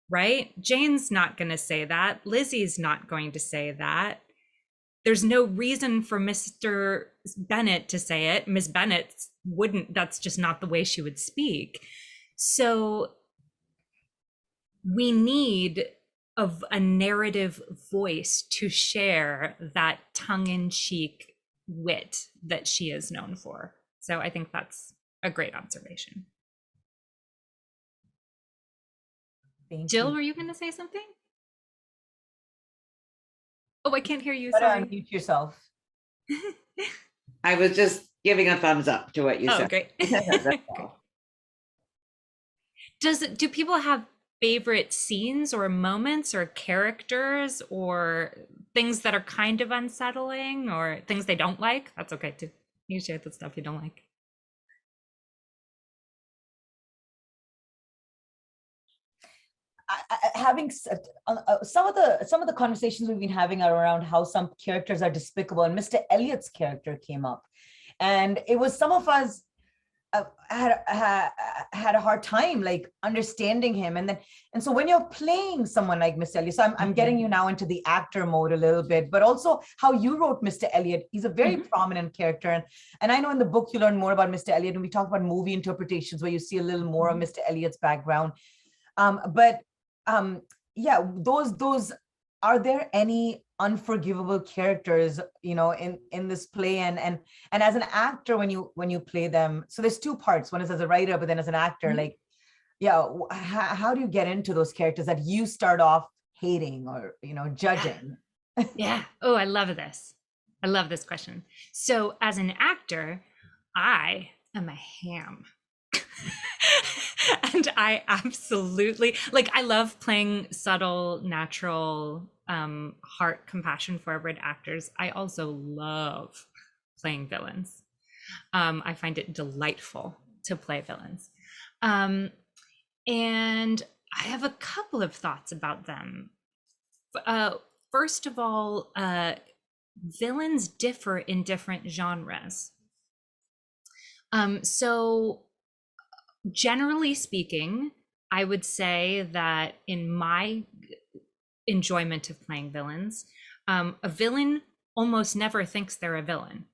right? Jane's not going to say that. Lizzie's not going to say that. There's no reason for Mr. Bennet to say it. Miss Bennet wouldn't, that's just not the way she would speak. So we need a narrative voice to share that tongue-in-cheek wit that she is known for. So I think that's a great observation. Jill, were you going to say something? Oh, I can't hear you. Sorry. Unmute yourself. I was just giving a thumbs up to what you said. Oh, great. Do people have favorite scenes or moments or characters or things that are kind of unsettling or things they don't like? That's okay too. You share the stuff you don't like. Having some of the conversations we've been having are around how some characters are despicable, and Mr. Elliot's character came up, and it was some of us had a hard time like understanding him, and so when you're playing someone like Mr. Elliot, so I'm getting you now into the actor mode a little bit, but also how you wrote Mr. Elliot. He's a very prominent character, and I know in the book you learn more about Mr. Elliot, and we talk about movie interpretations where you see a little more of Mr. Elliot's background, yeah, those are there any unforgivable characters, you know, in this play, and as an actor when you play them? So there's two parts. One is as a writer, but then as an actor, like, yeah, how do you get into those characters that you start off hating or, you know, judging? Yeah. Oh, I love this. I love this question. So as an actor, I am a ham. And I absolutely, like, I love playing subtle, natural, heart, compassion forward actors. I also love playing villains. I find it delightful to play villains. And I have a couple of thoughts about them. First of all, villains differ in different genres. So generally speaking, I would say that in my enjoyment of playing villains, a villain almost never thinks they're a villain.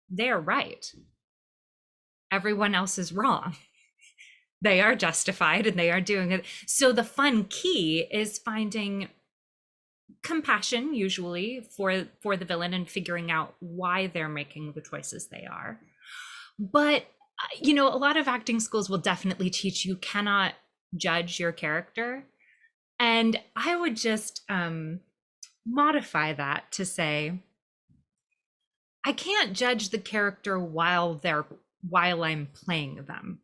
They're right. Everyone else is wrong. They are justified and they are doing it. So the fun key is finding compassion, usually, for the villain and figuring out why they're making the choices they are. But you know, a lot of acting schools will definitely teach you cannot judge your character. And I would just modify that to say, I can't judge the character while I'm playing them.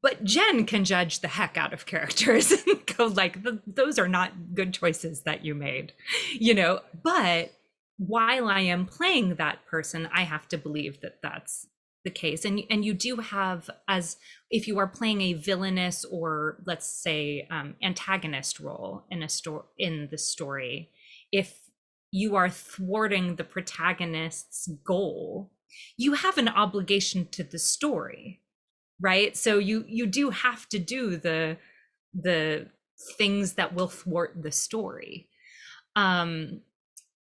But Jen can judge the heck out of characters and go like, those are not good choices that you made, you know, but while I am playing that person, I have to believe that that's the case. And you do have, as if you are playing a villainous or let's say antagonist role in the story, if you are thwarting the protagonist's goal, you have an obligation to the story, right? So you do have to do the things that will thwart the story.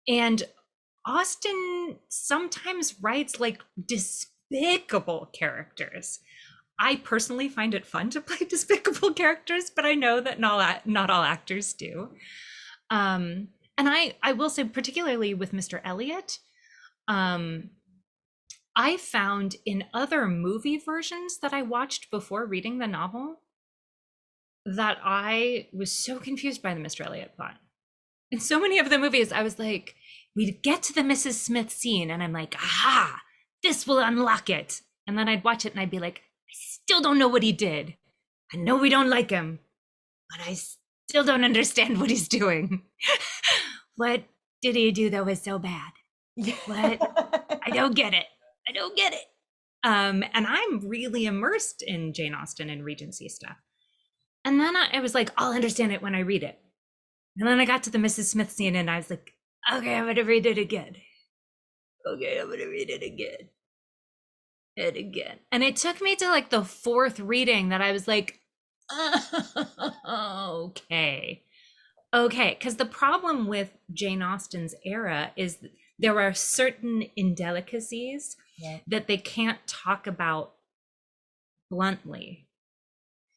And Austen sometimes writes like despicable characters. I personally find it fun to play despicable characters, but I know that not all actors do. And I will say, particularly with Mr. Elliot, I found in other movie versions that I watched before reading the novel that I was so confused by the Mr. Elliot plot. In so many of the movies, I was like, we'd get to the Mrs. Smith scene and I'm like, aha, this will unlock it. And then I'd watch it and I'd be like, I still don't know what he did. I know we don't like him, but I still don't understand what he's doing. What did he do that was so bad? What? I don't get it. I don't get it. And I'm really immersed in Jane Austen and Regency stuff. And then I was like, I'll understand it when I read it. And then I got to the Mrs. Smith scene and I was like, okay, I'm gonna read it again. Okay, I'm gonna read it again. And again. And it took me to like the fourth reading that I was like, okay. Okay. Because the problem with Jane Austen's era is there are certain indelicacies that they can't talk about bluntly.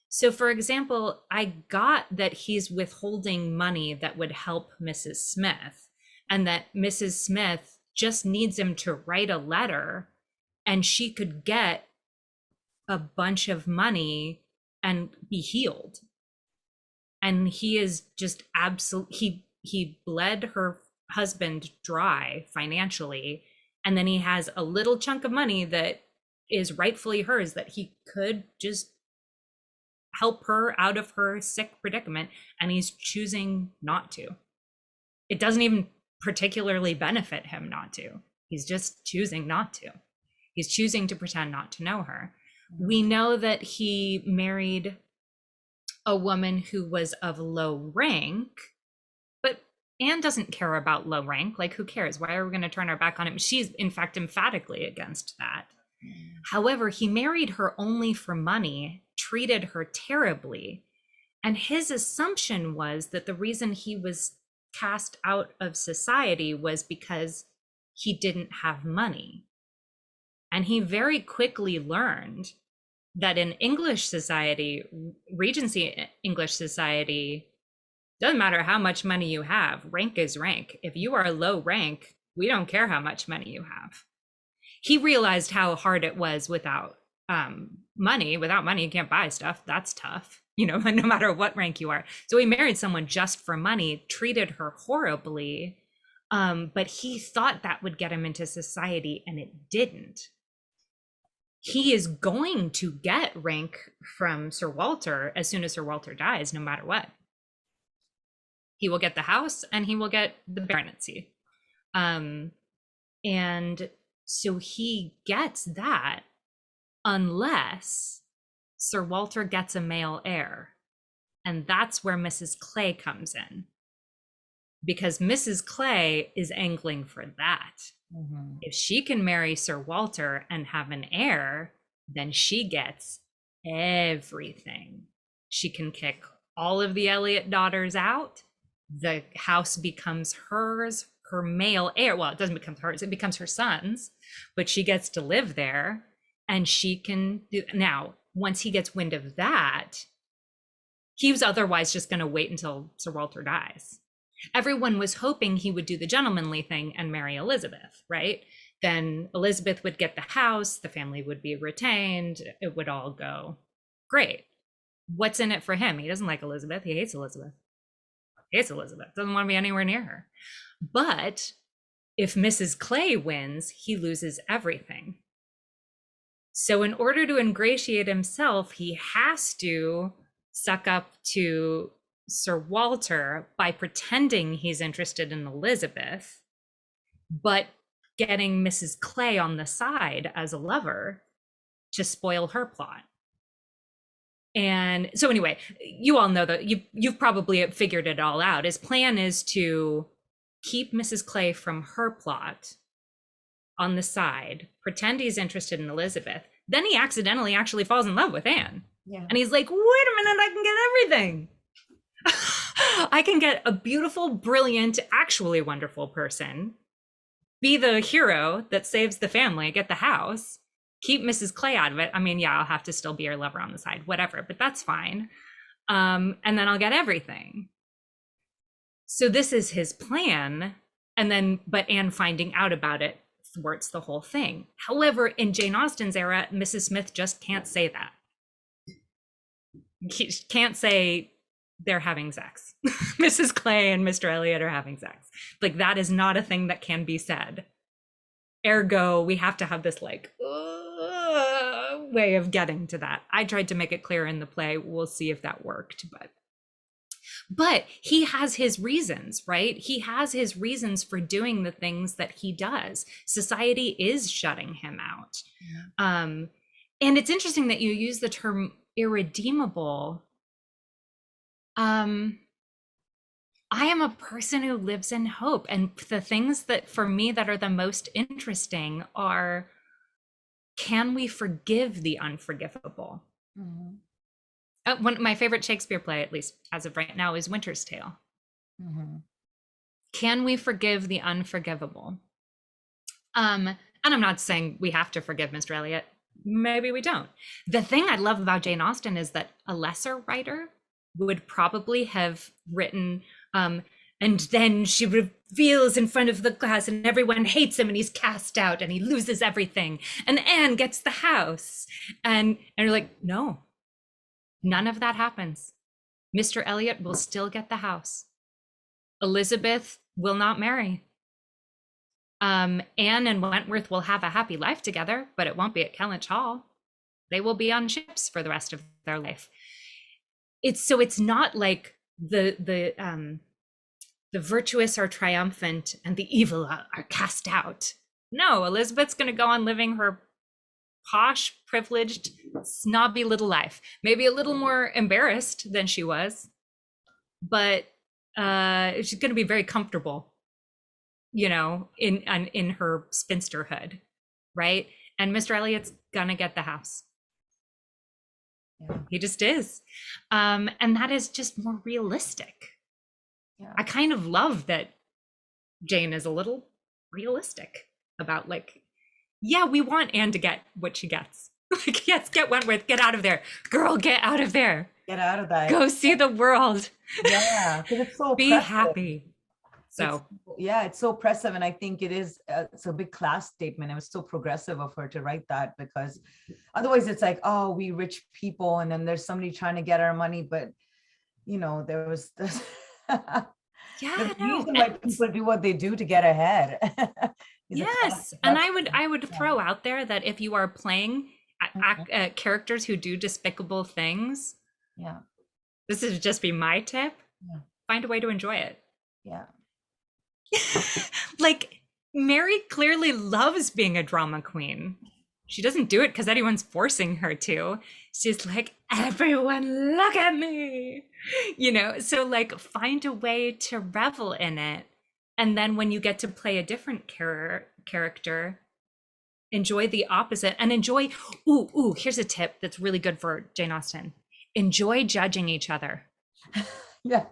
So, for example, I got that he's withholding money that would help Mrs. Smith, and that Mrs. Smith just needs him to write a letter and she could get a bunch of money and be healed. And he is just he bled her husband dry financially, and then he has a little chunk of money that is rightfully hers that he could just help her out of her sick predicament, and he's choosing not to. It doesn't even particularly benefit him not to. He's just choosing not to. He's choosing to pretend not to know her. We know that he married a woman who was of low rank, but Anne doesn't care about low rank. Like, who cares? Why are we going to turn our back on him? She's, in fact, emphatically against that. However, he married her only for money, treated her terribly, and his assumption was that the reason he was cast out of society was because he didn't have money. And he very quickly learned that in English society, Regency English society, doesn't matter how much money you have, rank is rank. If you are low rank, we don't care how much money you have. He realized how hard it was without money. Without money, you can't buy stuff. That's tough, you know, no matter what rank you are. So he married someone just for money, treated her horribly, but he thought that would get him into society, and it didn't. He is going to get rank from Sir Walter as soon as Sir Walter dies, no matter what. He will get the house and he will get the baronetcy. And so he gets that unless Sir Walter gets a male heir. And that's where Mrs. Clay comes in, because Mrs. Clay is angling for that. Mm-hmm. If she can marry Sir Walter and have an heir, then she gets everything. She can kick all of the Elliot daughters out. The house becomes hers. Her male heir, well, it doesn't become hers, it becomes her son's, but she gets to live there, and she can do. Now, once he gets wind of that, he was otherwise just going to wait until Sir Walter dies. Everyone was hoping he would do the gentlemanly thing and marry Elizabeth, right? Then Elizabeth would get the house, the family would be retained, it would all go great. What's in it for him? He doesn't like Elizabeth. He hates Elizabeth. Hates Elizabeth. Doesn't want to be anywhere near her. But if Mrs. Clay wins, he loses everything. So in order to ingratiate himself, he has to suck up to Sir Walter by pretending he's interested in Elizabeth, but getting Mrs. Clay on the side as a lover to spoil her plot. And so anyway, you all know that you've probably figured it all out. His plan is to keep Mrs. Clay from her plot on the side, pretend he's interested in Elizabeth. Then he accidentally actually falls in love with Anne. Yeah. And he's like, wait a minute, I can get everything. I can get a beautiful, brilliant, actually wonderful person, be the hero that saves the family, get the house, keep Mrs. Clay out of it. I mean, yeah, I'll have to still be her lover on the side, whatever, but that's fine. And then I'll get everything. So this is his plan. And then, but Anne finding out about it thwarts the whole thing. However, in Jane Austen's era, Mrs. Smith just can't say that. She can't say they're having sex. Mrs. Clay and Mr. Elliot are having sex. Like, that is not a thing that can be said. Ergo, we have to have this like way of getting to that. I tried to make it clear in the play. We'll see if that worked, but he has his reasons, right? He has his reasons for doing the things that he does. Society is shutting him out. Yeah. And it's interesting that you use the term irredeemable. I am a person who lives in hope. And the things that for me that are the most interesting are, can we forgive the unforgivable? One of my favorite Shakespeare play, at least as of right now, is Winter's Tale. Can we forgive the unforgivable? And I'm not saying we have to forgive Mr. Elliot. Maybe we don't. The thing I love about Jane Austen is that a lesser writer would probably have written, and then she reveals in front of the class and everyone hates him and he's cast out and he loses everything and Anne gets the house. And you're like, no, none of that happens. Mr. Elliot will still get the house. Elizabeth will not marry. Anne and Wentworth will have a happy life together, but it won't be at Kellynch Hall. They will be on ships for the rest of their life. It's not like the virtuous are triumphant and the evil are cast out. No, Elizabeth's going to go on living her posh, privileged, snobby little life. Maybe a little more embarrassed than she was, but she's going to be very comfortable, you know, in her spinsterhood, right? And Mr. Elliot's gonna get the house. Yeah. He just is. And that is just more realistic. Yeah. I kind of love that Jane is a little realistic about, like, yeah, we want Anne to get what she gets. Like, yes, get Wentworth, get out of there. Girl, get out of there. Get out of that. Go see the world. Yeah, because it's so Be oppressive. happy. So it's so oppressive, and I think it is. It's a big class statement. It was so progressive of her to write that, because otherwise it's like, oh, we rich people, and then there's somebody trying to get our money. But you know, there was this. yeah, the reason why people do what they do to get ahead. Yes, and I would throw out there that if you are playing characters who do despicable things, yeah, this would just be my tip. Yeah. Find a way to enjoy it. Yeah. Like, Mary clearly loves being a drama queen. She doesn't do it because anyone's forcing her to. She's like, everyone look at me, you know? So, like, find a way to revel in it. And then when you get to play a different character, enjoy the opposite and enjoy, here's a tip that's really good for Jane Austen. Enjoy judging each other. Yeah.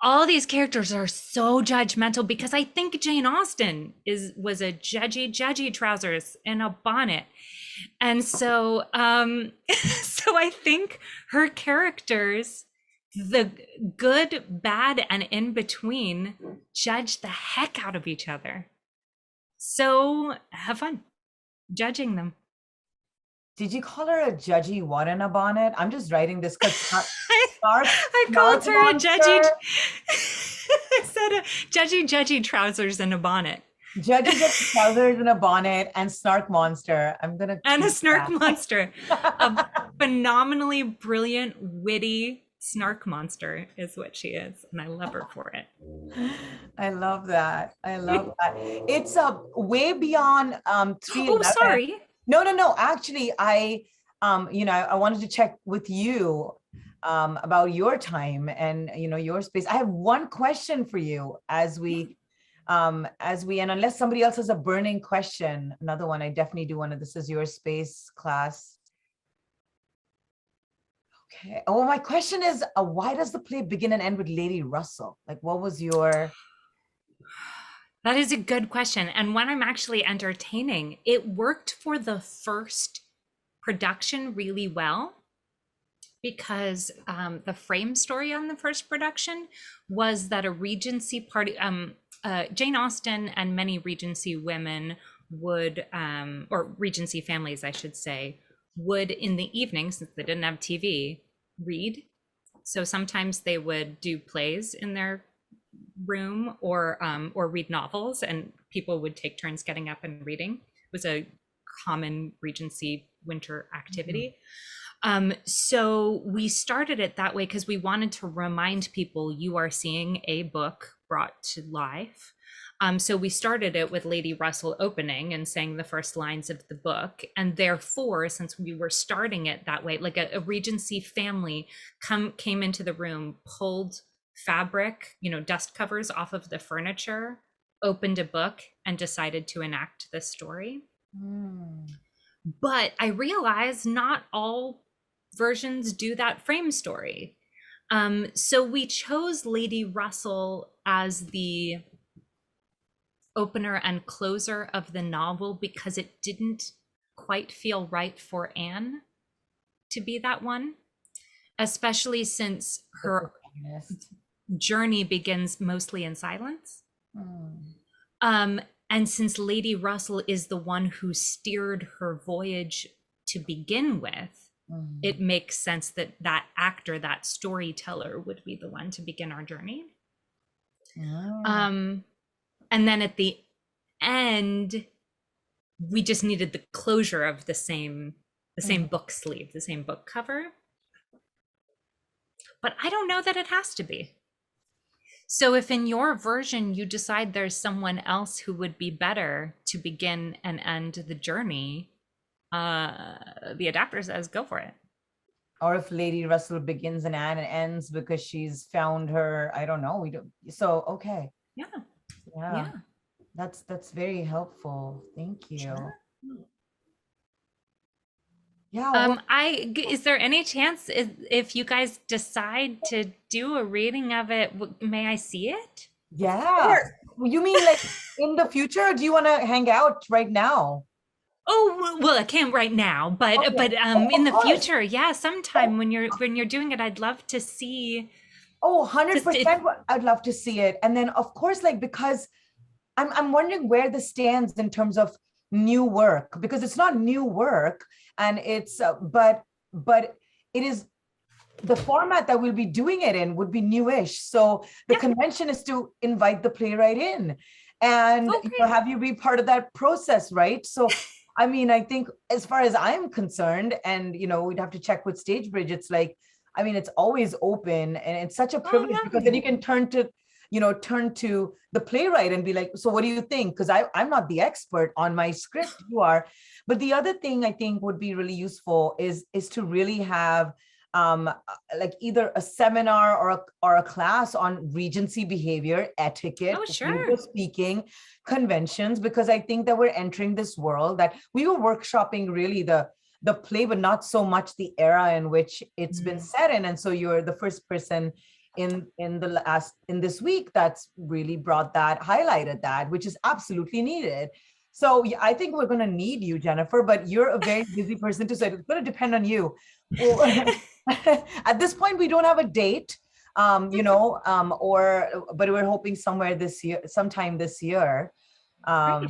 All these characters are so judgmental because I think Jane Austen was a judgy trousers and a bonnet. And so so I think her characters, the good, bad, and in between, judge the heck out of each other. So have fun judging them. Did you call her a judgy what in a bonnet? I'm just writing this because I called her a judgy. I said a judgy trousers and a bonnet. Judgy trousers and a bonnet and snark monster. And a snark monster. A phenomenally brilliant, witty snark monster is what she is, and I love her for it. I love that. It's way beyond 311. Oh, sorry. No. Actually, I wanted to check with you about your time and your space. I have one question for you as we and unless somebody else has a burning question, another one, I definitely do one of this is your space class. Okay. Oh, my question is, why does the play begin and end with Lady Russell? Like, what was your... That is a good question. And when I'm actually entertaining, it worked for the first production really well, because the frame story on the first production was that a Regency party, Jane Austen and many Regency women would, or Regency families, I should say, would in the evening, since they didn't have TV, read. So sometimes they would do plays in their room or read novels, and people would take turns getting up and reading. It was a common Regency winter activity. So we started it that way because we wanted to remind people you are seeing a book brought to life. So we started it with Lady Russell opening and saying the first lines of the book. And therefore, since we were starting it that way, like a Regency family came into the room, pulled fabric, dust covers off of the furniture, opened a book, and decided to enact this story. But I realized not all versions do that frame story. So we chose Lady Russell as the opener and closer of the novel because it didn't quite feel right for Anne to be that one, especially since her journey begins mostly in silence. And since Lady Russell is the one who steered her voyage to begin with, it makes sense that that actor, that storyteller, would be the one to begin our journey. And then at the end, we just needed the closure of the same book sleeve, the same book cover. But I don't know that it has to be. So if in your version you decide there's someone else who would be better to begin and end the journey, the adapter says go for it. Or if Lady Russell begins and Anne ends because she's found her, I don't know. So okay. Yeah. That's very helpful. Thank you. Sure. Yeah. Is there any chance if you guys decide to do a reading of it, may I see it? Yeah. Sure. You mean like in the future, or do you want to hang out right now? Oh, well, I can't right now, but in the future, yeah, sometime when you're doing it, I'd love to see. Oh, 100%. I'd love to see it. And then of course, like, because I'm wondering where this stands in terms of new work, because it's not new work, and it's but it is the format that we'll be doing it in would be newish. So the convention is to invite the playwright in and have you be part of that process, right? So I mean, I think as far as I'm concerned, and we'd have to check with Stagebridge, it's like, I mean, it's always open, and it's such a privilege because then you can turn to the playwright and be like, so what do you think? Because I'm not the expert on my script, you are. But the other thing I think would be really useful is to really have like either a seminar or a class on Regency behavior, etiquette, speaking, conventions, because I think that we're entering this world that we were workshopping really the play, but not so much the era in which it's been set in. And so you're the first person in this week that's really highlighted that, which is absolutely needed. So I think we're going to need you, Jennifer, but you're a very busy person too, so it's going to depend on you. At this point, we don't have a date, but we're hoping sometime this year, but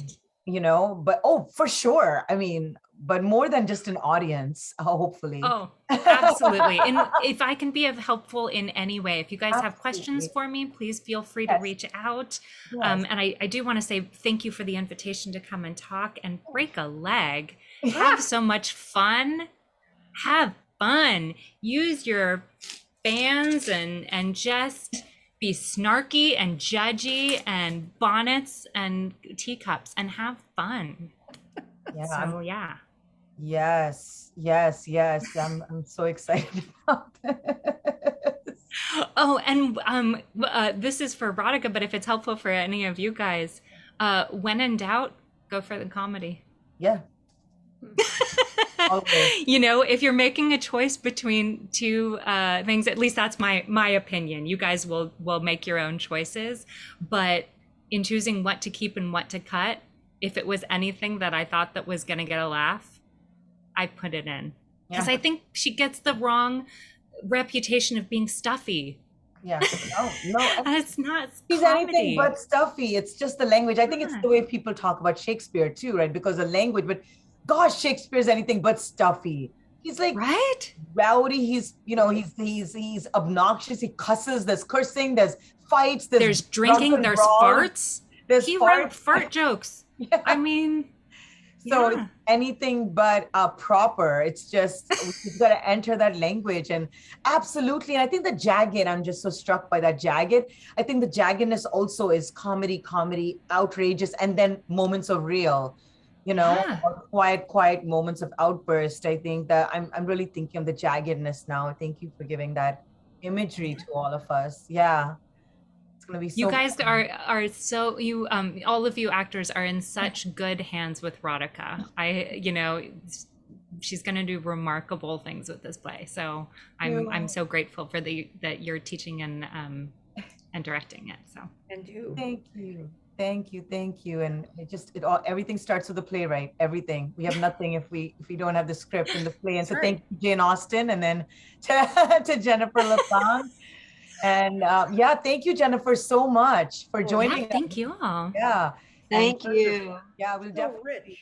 for sure. I mean, but more than just an audience, hopefully. Oh, absolutely. And if I can be helpful in any way, if you guys have questions for me, please feel free to reach out. And I do want to say thank you for the invitation to come and talk and break a leg. Have so much fun. Have fun. Use your fans and just be snarky and judgy and bonnets and teacups and have fun. Yes. I'm so excited about this. Oh, and this is for Radhika, but if it's helpful for any of you guys, when in doubt, go for the comedy. Yeah. Okay. If you're making a choice between two things, at least that's my opinion. You guys will make your own choices, but in choosing what to keep and what to cut, if it was anything that I thought that was going to get a laugh, I put it in, because I think she gets the wrong reputation of being stuffy. Yeah, no, and it's not. She's anything but stuffy. It's just the language. I think it's the way people talk about Shakespeare too, right? Because of language. But gosh, Shakespeare's anything but stuffy. He's like rowdy. He's he's obnoxious. He cusses. There's cursing. There's fights. There's drinking. There's farts. He wrote fart jokes. Yeah. I mean. So it's anything but proper. It's just we've got to enter that language, and absolutely. And I think the jagged. I'm just so struck by that jagged. I think the jaggedness also is comedy, outrageous, and then moments of real. Quiet moments of outburst. I think that I'm really thinking of the jaggedness now. Thank you for giving that imagery to all of us. Yeah, it's gonna be so You guys fun. are so you all of you actors are in such good hands with Radhika. She's going to do remarkable things with this play. So I'm so grateful for that you're teaching and directing it. So And you. Thank you. Thank you. Thank you. And everything starts with the playwright. Everything. We have nothing if we don't have the script and the play. And so thank you, Jane Austen, and then to Jennifer Le Blanc. And yeah, thank you, Jennifer, so much for joining us. thank you all. Yeah. Thank you. Yeah, we'll So definitely rich.